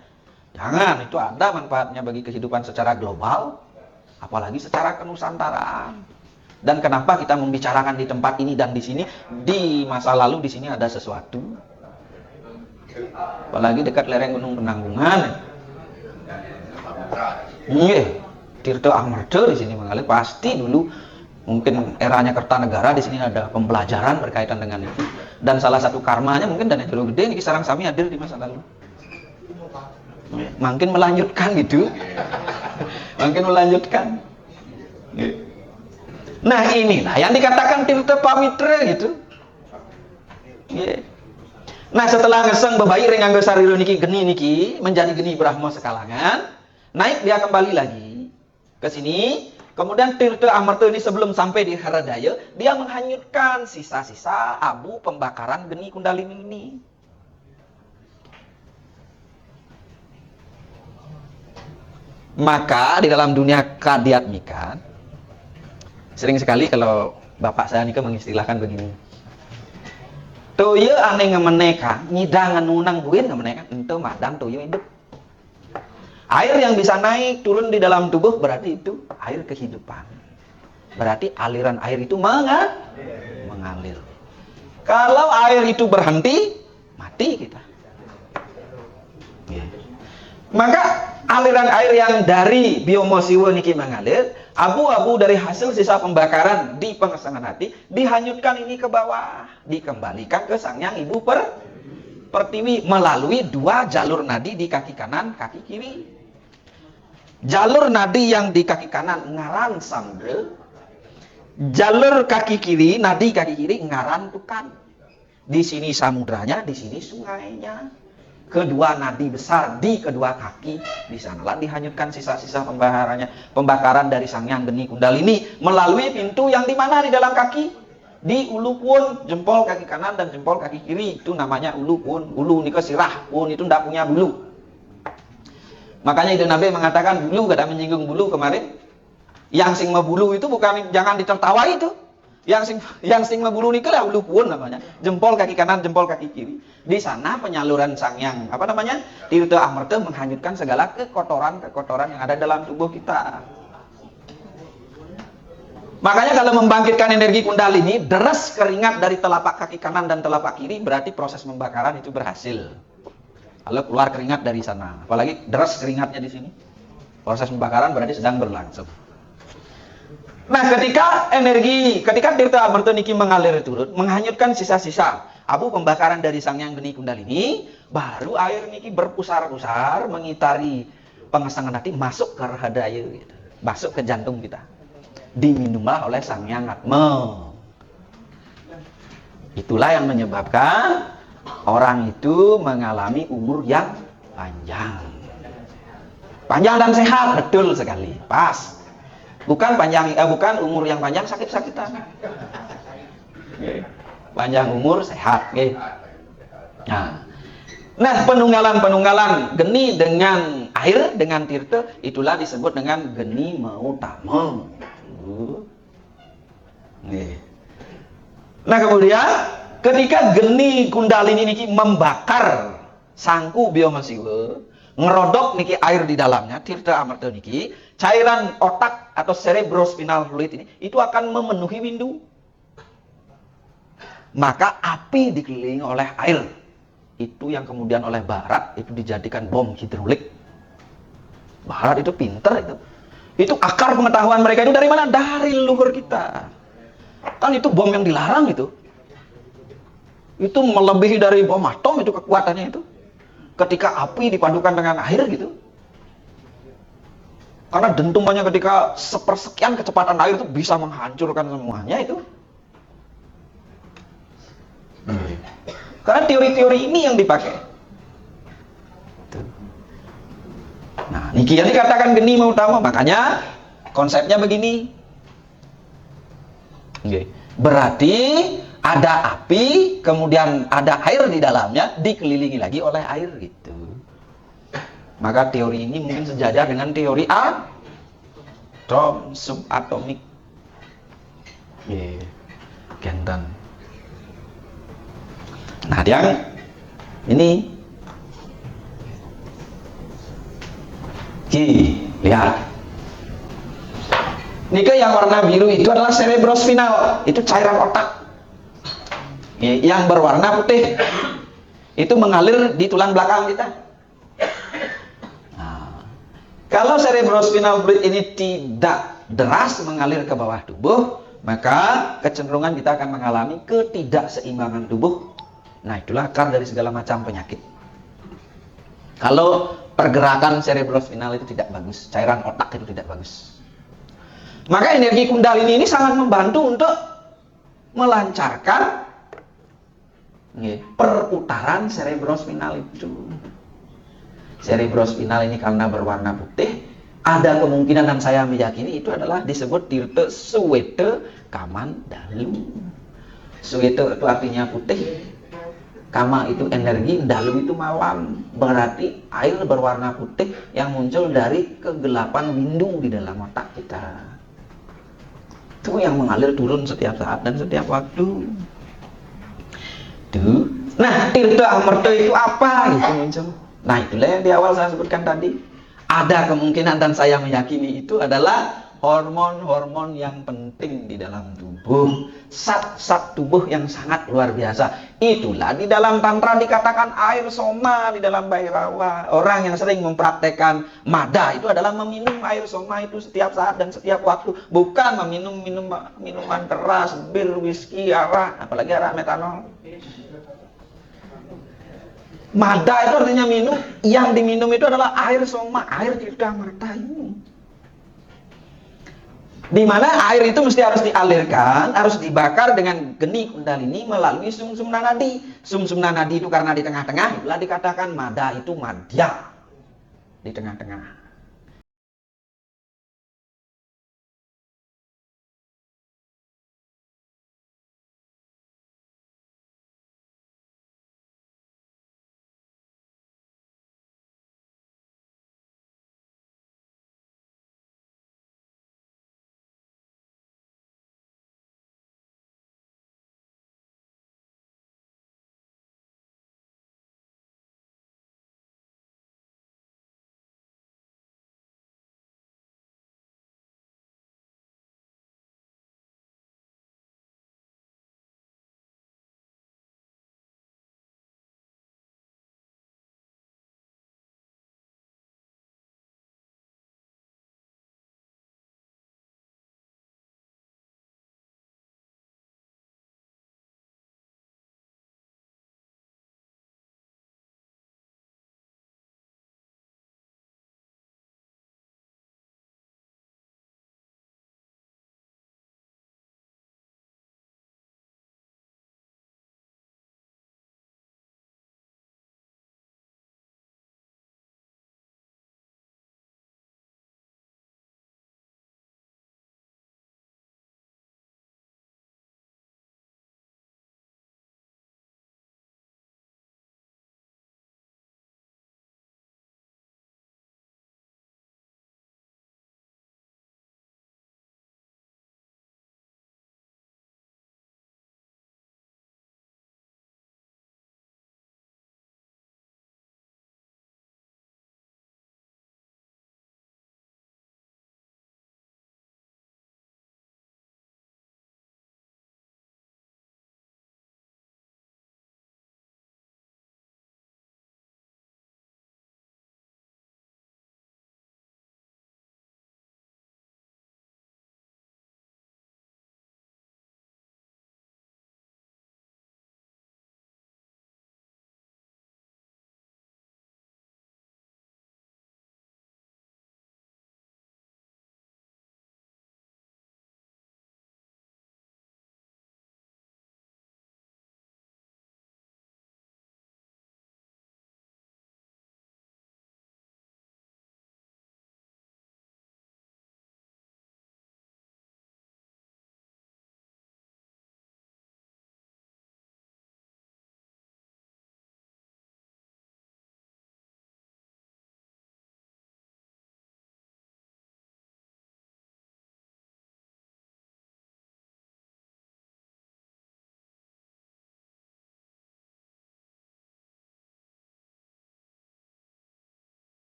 Jangan, itu ada manfaatnya bagi kehidupan secara global, apalagi secara kenusantaraan. Dan kenapa kita membicarakan di tempat ini dan di sini? Di masa lalu di sini ada sesuatu. Apalagi dekat lereng Gunung Penanggungan. Tirta Amarta di sini mengalir pasti dulu. Mungkin eranya Kertanegara di sini ada pembelajaran berkaitan dengan itu. Dan salah satu karmanya mungkin Dana Jero Gede ini sarang sami hadir di masa lalu. Makin melanjutkan gitu. Makin melanjutkan. Nah inilah yang dikatakan Tirta Pawitra gitu. Nah setelah ngeseng bebayi renganggo sariro niki geni niki menjadi geni Brahma sekalangan, naik dia kembali lagi ke sini. Kemudian Tirta Amarta ini sebelum sampai di Haradaya, dia menghanyutkan sisa-sisa abu pembakaran geni Kundalini ini. Maka di dalam dunia kadiatmika, sering sekali kalau bapak saya nika mengistilahkan begini. Toyo aneh ngemeneka, nyidangan nunang buin ngemeneka, ente madang toyo hidup. Air yang bisa naik turun di dalam tubuh berarti itu air kehidupan. Berarti aliran air itu mengalir. Kalau air itu berhenti, mati kita. Maka aliran air yang dari biomosiwa niki mengalir, abu-abu dari hasil sisa pembakaran di pengesangan hati dihanyutkan ini ke bawah, dikembalikan ke sang yang ibu pertiwi melalui dua jalur nadi di kaki kanan, kaki kiri. Jalur nadi yang di kaki kanan ngaran samdra, jalur kaki kiri, nadi kaki kiri ngaran tukan. Di sini samudranya, di sini sungainya. Kedua nadi besar di kedua kaki, di sanalah dihanyutkan sisa-sisa pembakaran dari sang yang geni Kundalini melalui pintu yang di mana di dalam kaki, di ulu pun jempol kaki kanan dan jempol kaki kiri, itu namanya ulu pun. Ulu nika sirah, pun itu ndak punya bulu. Makanya Ide Nabi mengatakan bulu, kada menyinggung bulu kemarin. Yang sing mebulu itu bukan, jangan ditertawa itu. Yang sing mebulu nika lah ulu pun namanya. Jempol kaki kanan, jempol kaki kiri. Di sana penyaluran sang yang Tirta Amarta menghanyutkan segala kekotoran yang ada dalam tubuh kita. Makanya kalau membangkitkan energi Kundalini, deras keringat dari telapak kaki kanan dan telapak kiri, berarti proses pembakaran itu berhasil. Kalau keluar keringat dari sana, apalagi deras keringatnya di sini, proses pembakaran berarti sedang berlangsung. Nah, ketika Tirta Amarta niki mengalir turun, menghanyutkan sisa-sisa abu pembakaran dari sang yang geni Kundalini, baru air niki berpusar-pusar mengitari pengesangan hati, masuk ke rahadaya, gitu. Masuk ke jantung kita. Diminumlah oleh sang yang Atma. Itulah yang menyebabkan orang itu mengalami umur yang panjang. Panjang dan sehat, betul sekali. Pas. Bukan umur yang panjang sakit-sakitan. Panjang umur sehat, Nah, penunggalan geni dengan air, dengan tirta, itulah disebut dengan geni mautama. Nah, kemudian ketika geni Kundalini niki membakar sangku biomasiwa, ngerodok niki air di dalamnya, Tirta Amarta niki, cairan otak atau cerebrospinal fluid ini, itu akan memenuhi windu. Maka api dikelilingi oleh air. Itu yang kemudian oleh Barat itu dijadikan bom hidrolik. Barat itu pinter itu. Itu akar pengetahuan mereka itu dari mana? Dari leluhur kita. Kan itu bom yang dilarang itu. Itu melebihi dari bom atom itu kekuatannya itu. Ketika api dipadukan dengan air gitu. Karena dentumannya ketika sepersekian kecepatan air itu bisa menghancurkan semuanya itu. Karena teori-teori ini yang dipakai. Nah, niki yang dikatakan geni mau utama, makanya konsepnya begini. Berarti ada api, kemudian ada air di dalamnya, dikelilingi lagi oleh air gitu. Maka teori ini mungkin sejajar dengan teori atom subatomik. Genten. Nah, yang ini lihat. Nike yang warna biru itu adalah cerebrospinal, itu cairan otak. Yang berwarna putih itu mengalir di tulang belakang kita. Nah, kalau cerebrospinal fluid ini tidak deras mengalir ke bawah tubuh, maka kecenderungan kita akan mengalami ketidakseimbangan tubuh. Nah, itulah akar dari segala macam penyakit. Kalau pergerakan cerebrospinal itu tidak bagus, cairan otak itu tidak bagus. Maka energi kundalini ini sangat membantu untuk melancarkan perputaran cerebrospinal itu. Cerebrospinal ini karena berwarna putih, ada kemungkinan dan saya meyakini itu adalah disebut tirte suwete kamandalu. Suwete itu artinya putih, kama itu energi, dalu itu malam. Berarti air berwarna putih yang muncul dari kegelapan windu di dalam otak kita. Itu yang mengalir turun setiap saat dan setiap waktu. Tuh. Nah, tirta amerta itu apa? Gitu muncul. Nah, itulah yang di awal saya sebutkan tadi. Ada kemungkinan dan saya meyakini itu adalah hormon-hormon yang penting di dalam tubuh, zat-zat tubuh yang sangat luar biasa. Itulah di dalam tantra dikatakan air soma di dalam Bhairawa. Orang yang sering mempraktekkan mada itu adalah meminum air soma itu setiap saat dan setiap waktu, bukan meminum minuman keras, bir, whisky, arak, apalagi arak metanol. Mada itu artinya minum, yang diminum itu adalah air soma, air tirta amerta ini. Di mana air itu mesti harus dialirkan, harus dibakar dengan geni kundalini melalui sumsum nanadi. Sumsum nanadi itu karena di tengah-tengah, itulah dikatakan mada itu madya, di tengah-tengah.